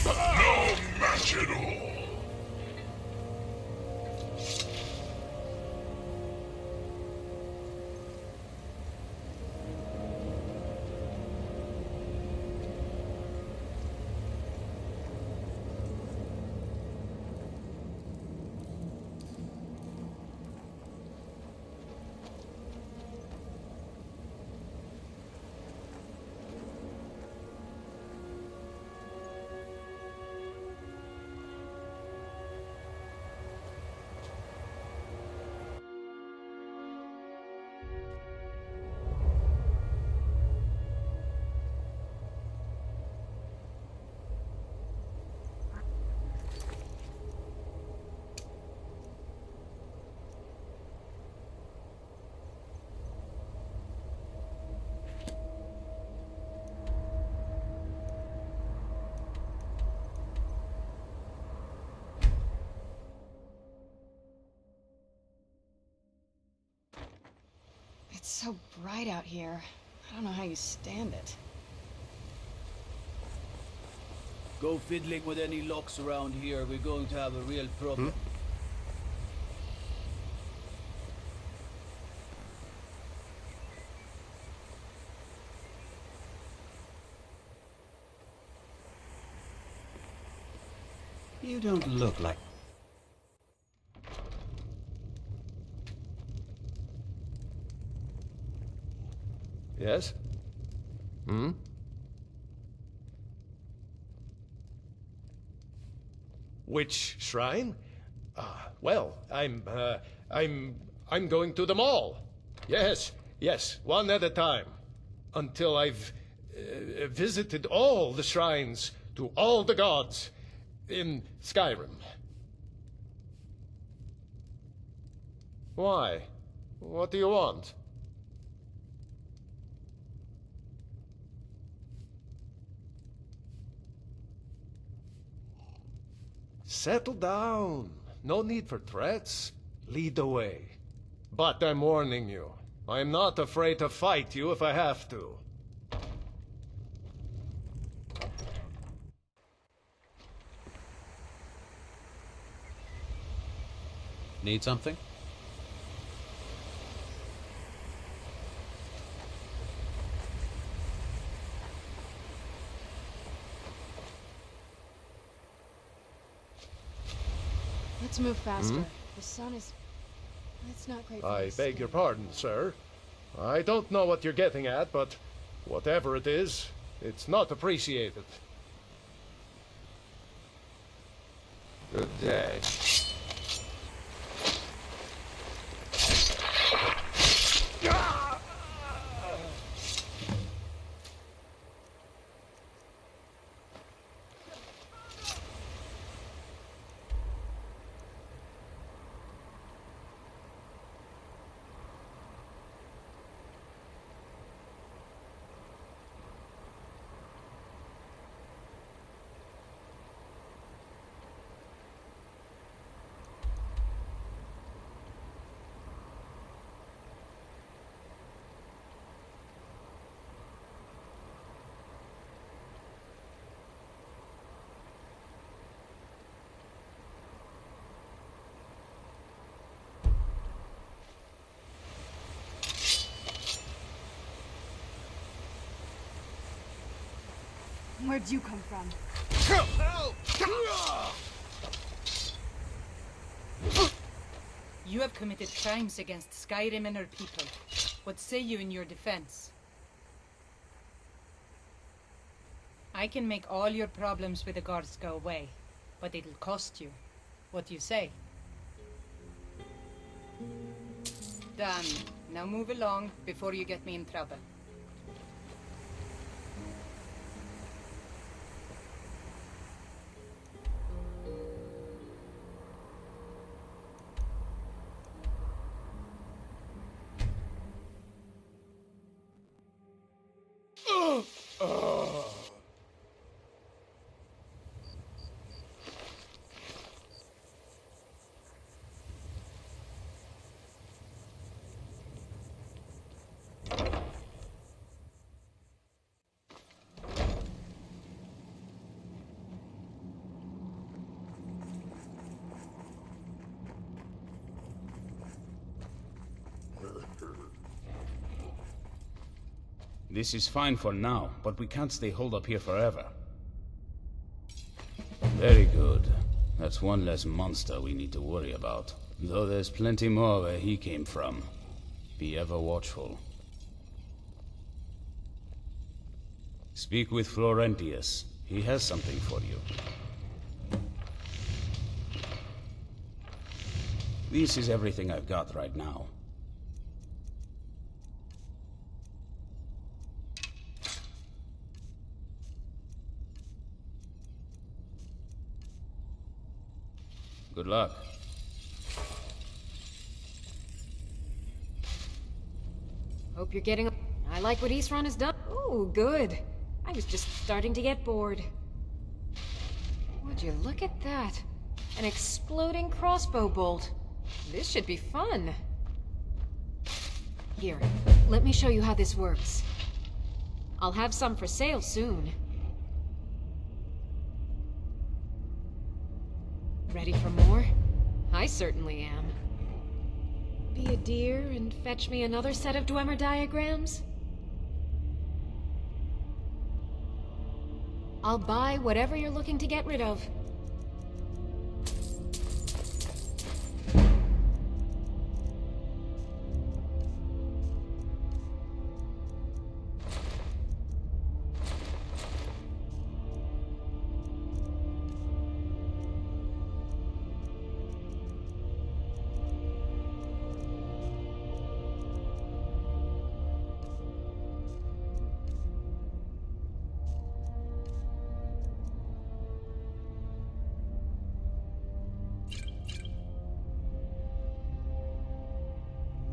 No match at all. It's so bright out here. I don't know how you stand it. Go fiddling with any locks around here. We're going to have a real problem. You don't look like... Yes? Hmm? Which shrine? Well, I'm going to them all. Yes, one at a time. Until I've visited all the shrines to all the gods in Skyrim. Why? What do you want? Settle down. No need for threats. Lead the way. But I'm warning you. I'm not afraid to fight you if I have to. Need something? Let's move faster. The sun is... It's not great for I my beg skin. your pardon, sir. I don't know what you're getting at, but whatever it is, it's not appreciated. Good day. Where'd you come from? You have committed crimes against Skyrim and her people. What say you in your defense? I can make all your problems with the guards go away, but it'll cost you. What do you say? Done. Now move along before you get me in trouble. This is fine for now, but we can't stay holed up here forever. Very good. That's one less monster we need to worry about. Though there's plenty more where he came from. Be ever watchful. Speak with Florentius. He has something for you. This is everything I've got right now. Good luck. Hope you're getting... I like what Eastron has done. Ooh, good. I was just starting to get bored. Would you look at that? An exploding crossbow bolt. This should be fun. Here, let me show you how this works. I'll have some for sale soon. Ready for more? I certainly am. Be a dear and fetch me another set of Dwemer diagrams? I'll buy whatever you're looking to get rid of.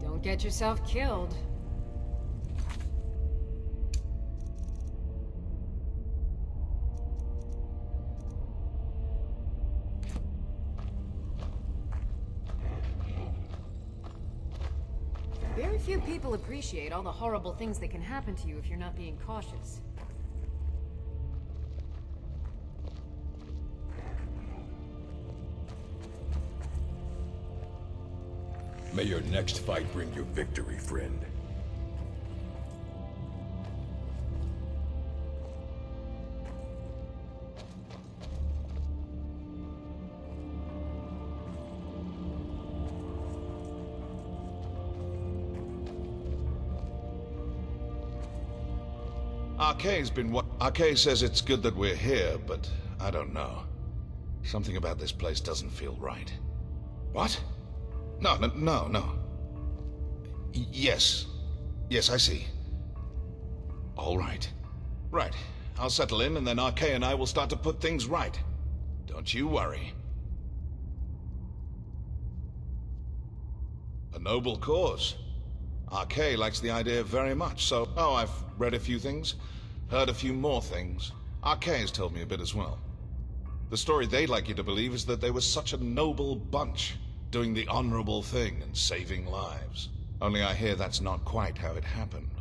Don't get yourself killed. Very few people appreciate all the horrible things that can happen to you if you're not being cautious. May your next fight bring you victory, friend. Arkay says it's good that we're here, but I don't know. Something about this place doesn't feel right. What? No. Yes. Yes, I see. All right. Right. I'll settle in, and then Arkay and I will start to put things right. Don't you worry. A noble cause. Arkay likes the idea very much, so... Oh, I've read a few things, heard a few more things. Arkay has told me a bit as well. The story they'd like you to believe is that they were such a noble bunch, doing the honorable thing and saving lives. Only I hear that's not quite how it happened.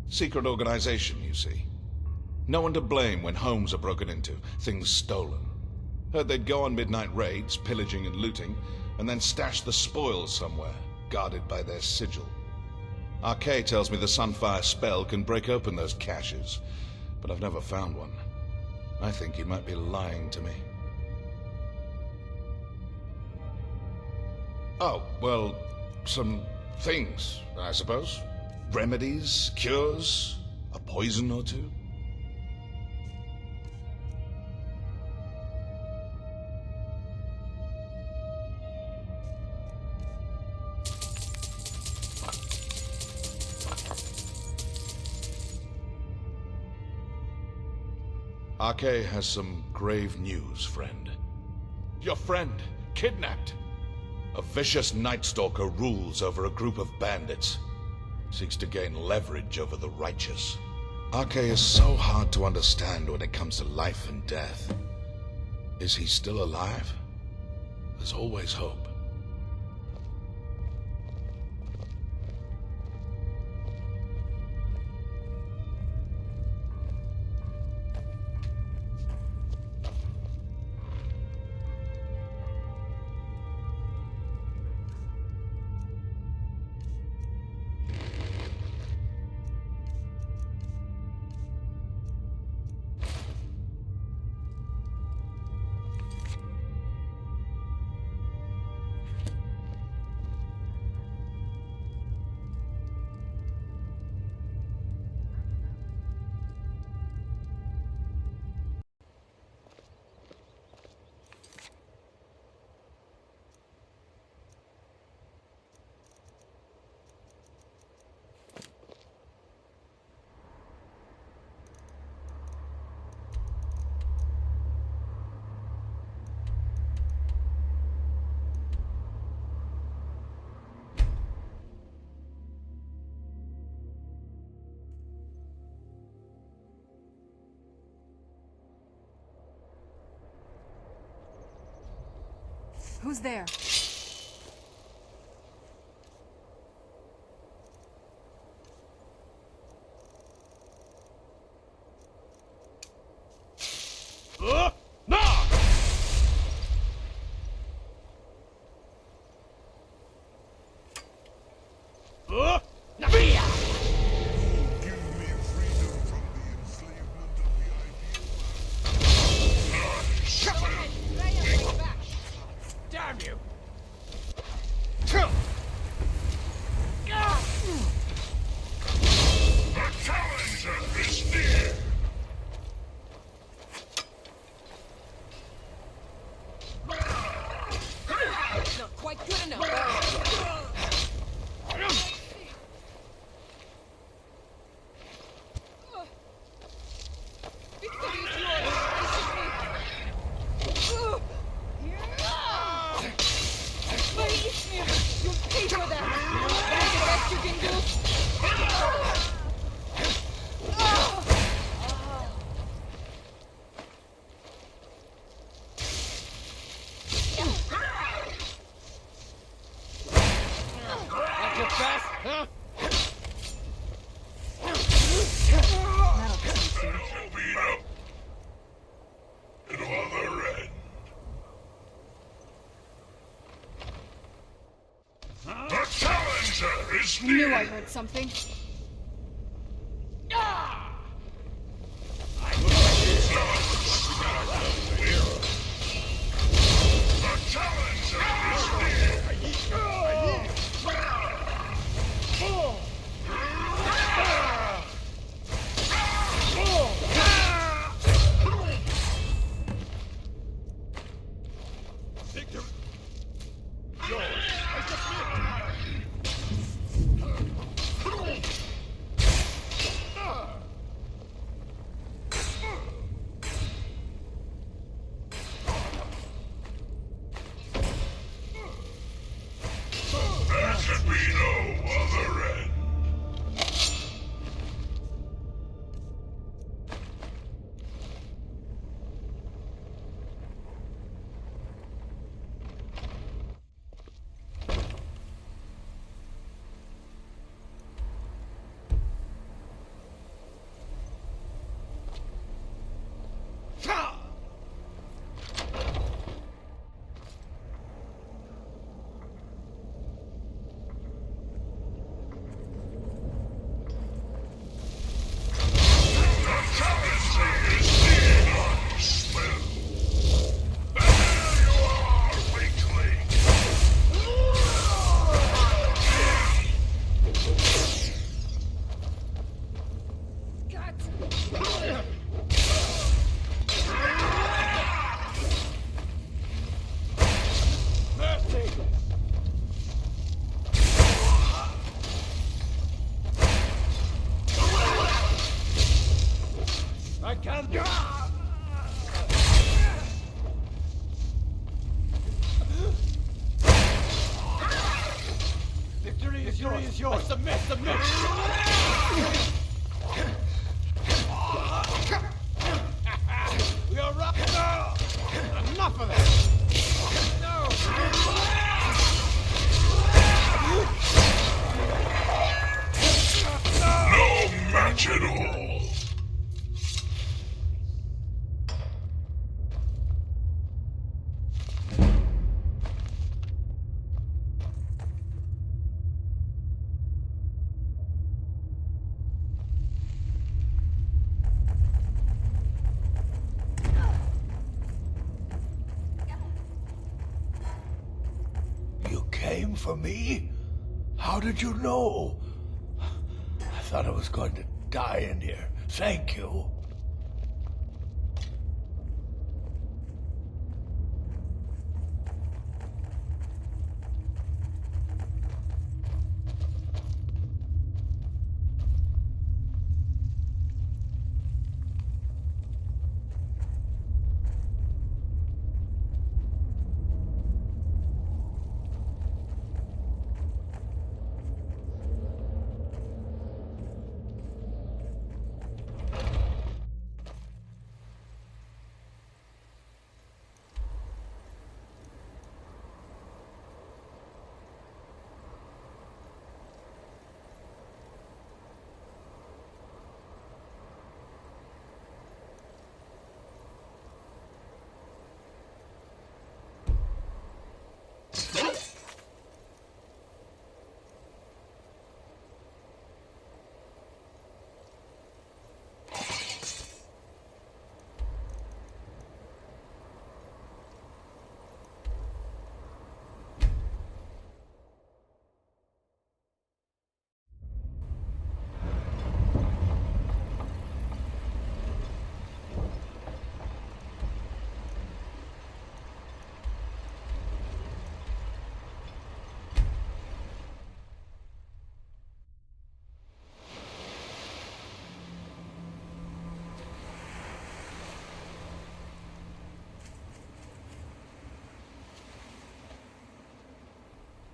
Secret organization, you see. No one to blame when homes are broken into, things stolen. Heard they'd go on midnight raids, pillaging and looting, and then stash the spoils somewhere, guarded by their sigil. Arkay tells me the Sunfire spell can break open those caches, but I've never found one. I think he might be lying to me. Oh, well, some things, I suppose. Remedies, cures, a poison or two. Arkay has some grave news, friend. Your friend, kidnapped. A vicious Night Stalker rules over a group of bandits. Seeks to gain leverage over the righteous. Arkay is so hard to understand when it comes to life and death. Is he still alive? There's always hope. Who's there? Damn you! The challenger is near! Not quite good enough. You'll pay for that! That's the best you can do! At your best, huh? I knew I heard something. I can't. Victory is yours. I submit. We are rock. Enough of it. No. No match at all. You came for me? How did you know? I thought I was going to die in here. Thank you.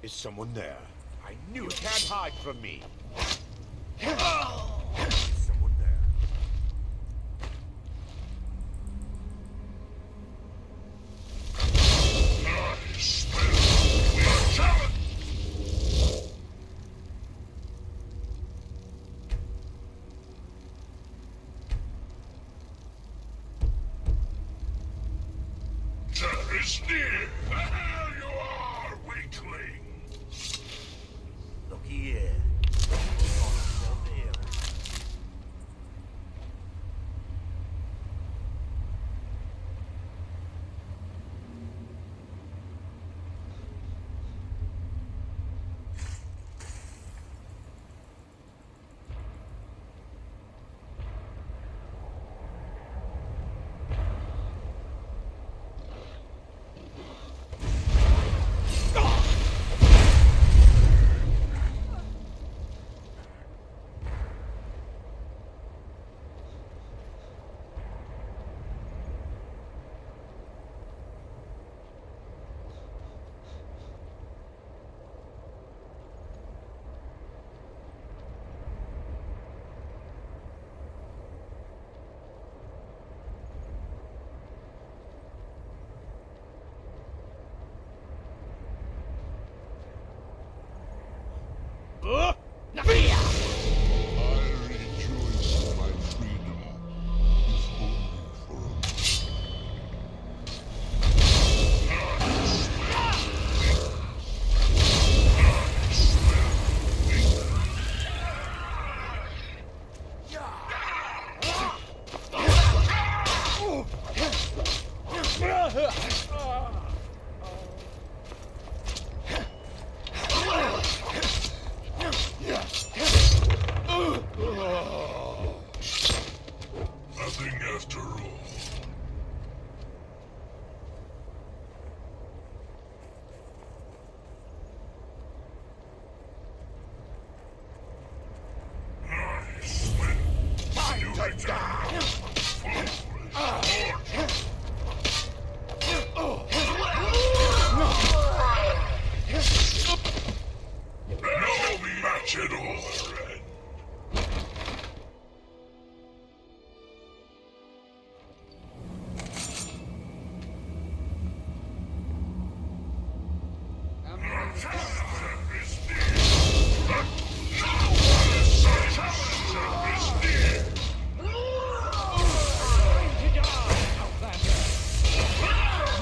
Is someone there? I knew you can't hide from me. Someone there. Death is near. There you are, weakling. Look here.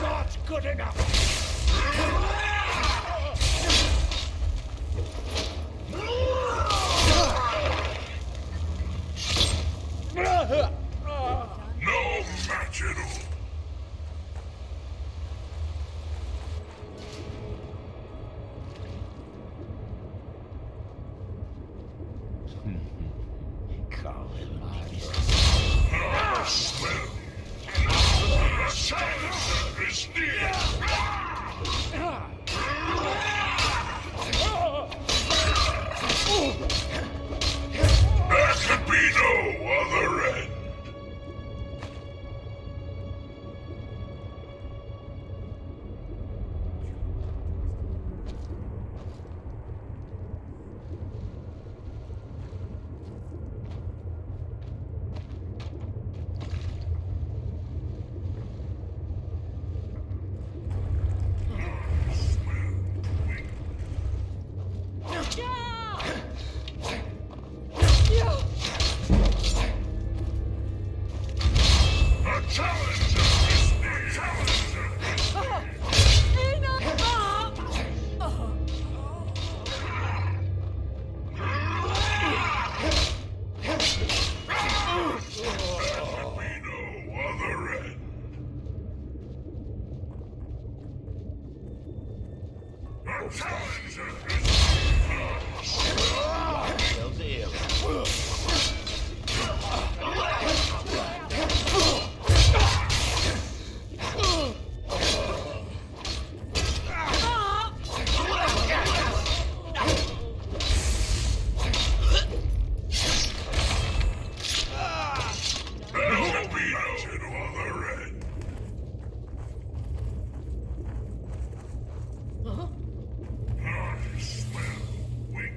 Not good enough! No match at all. Is near. There could be no other end.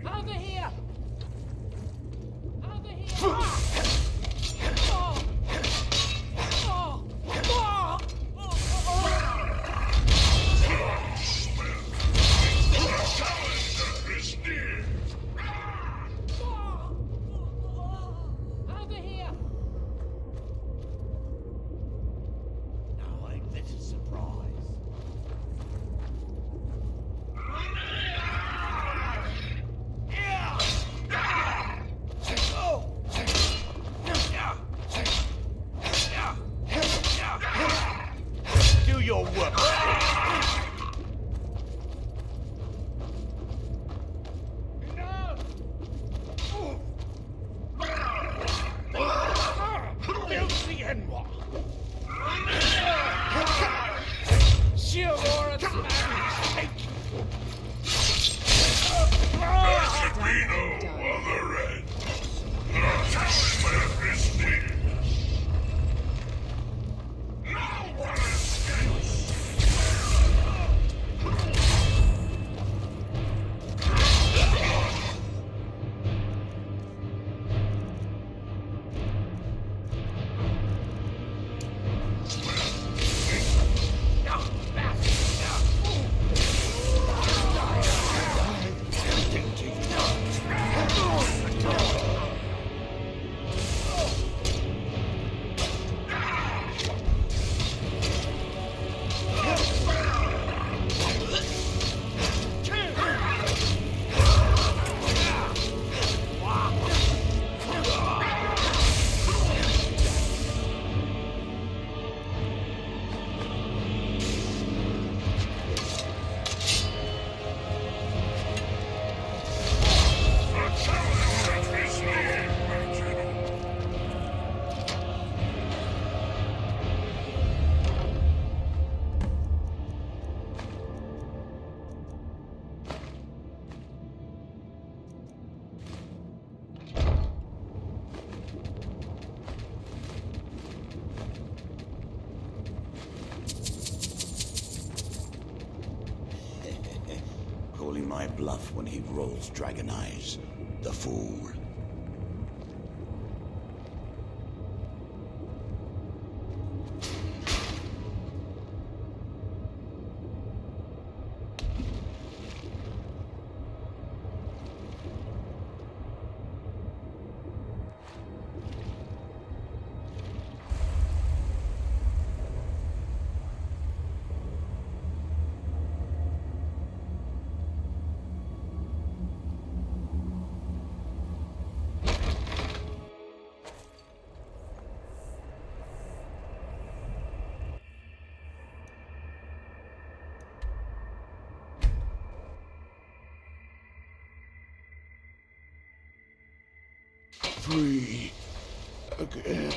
Over here! Over here! Over here! Now I'm little surprised. Do your work. Filthy Enwa. Sheer Lawrence man, There should be no other end. The talisman is near. No one escapes. Calling my bluff when he rolls dragon eyes. The fool. free again.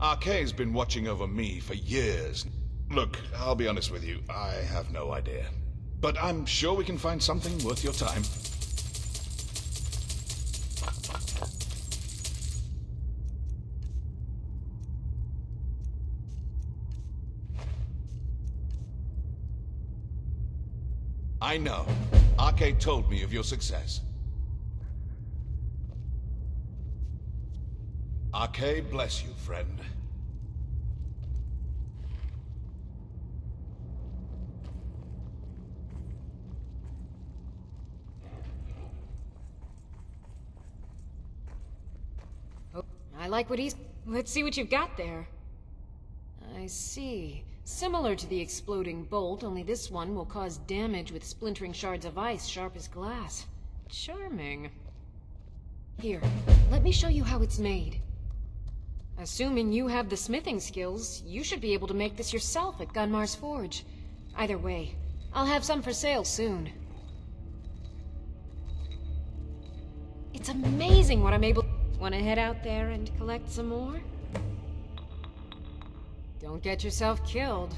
Arkay's been watching over me for years. Look, I'll be honest with you, I have no idea. But I'm sure we can find something worth your time. I know. Arkay told me of your success. Arkay bless you, friend. Oh, I like what he's... Let's see what you've got there. I see. Similar to the exploding bolt, only this one will cause damage with splintering shards of ice sharp as glass. Charming. Here, let me show you how it's made. Assuming you have the smithing skills, you should be able to make this yourself at Gunmar's Forge. Either way, I'll have some for sale soon. It's amazing what I'm able... Want to head out there and collect some more? Don't get yourself killed.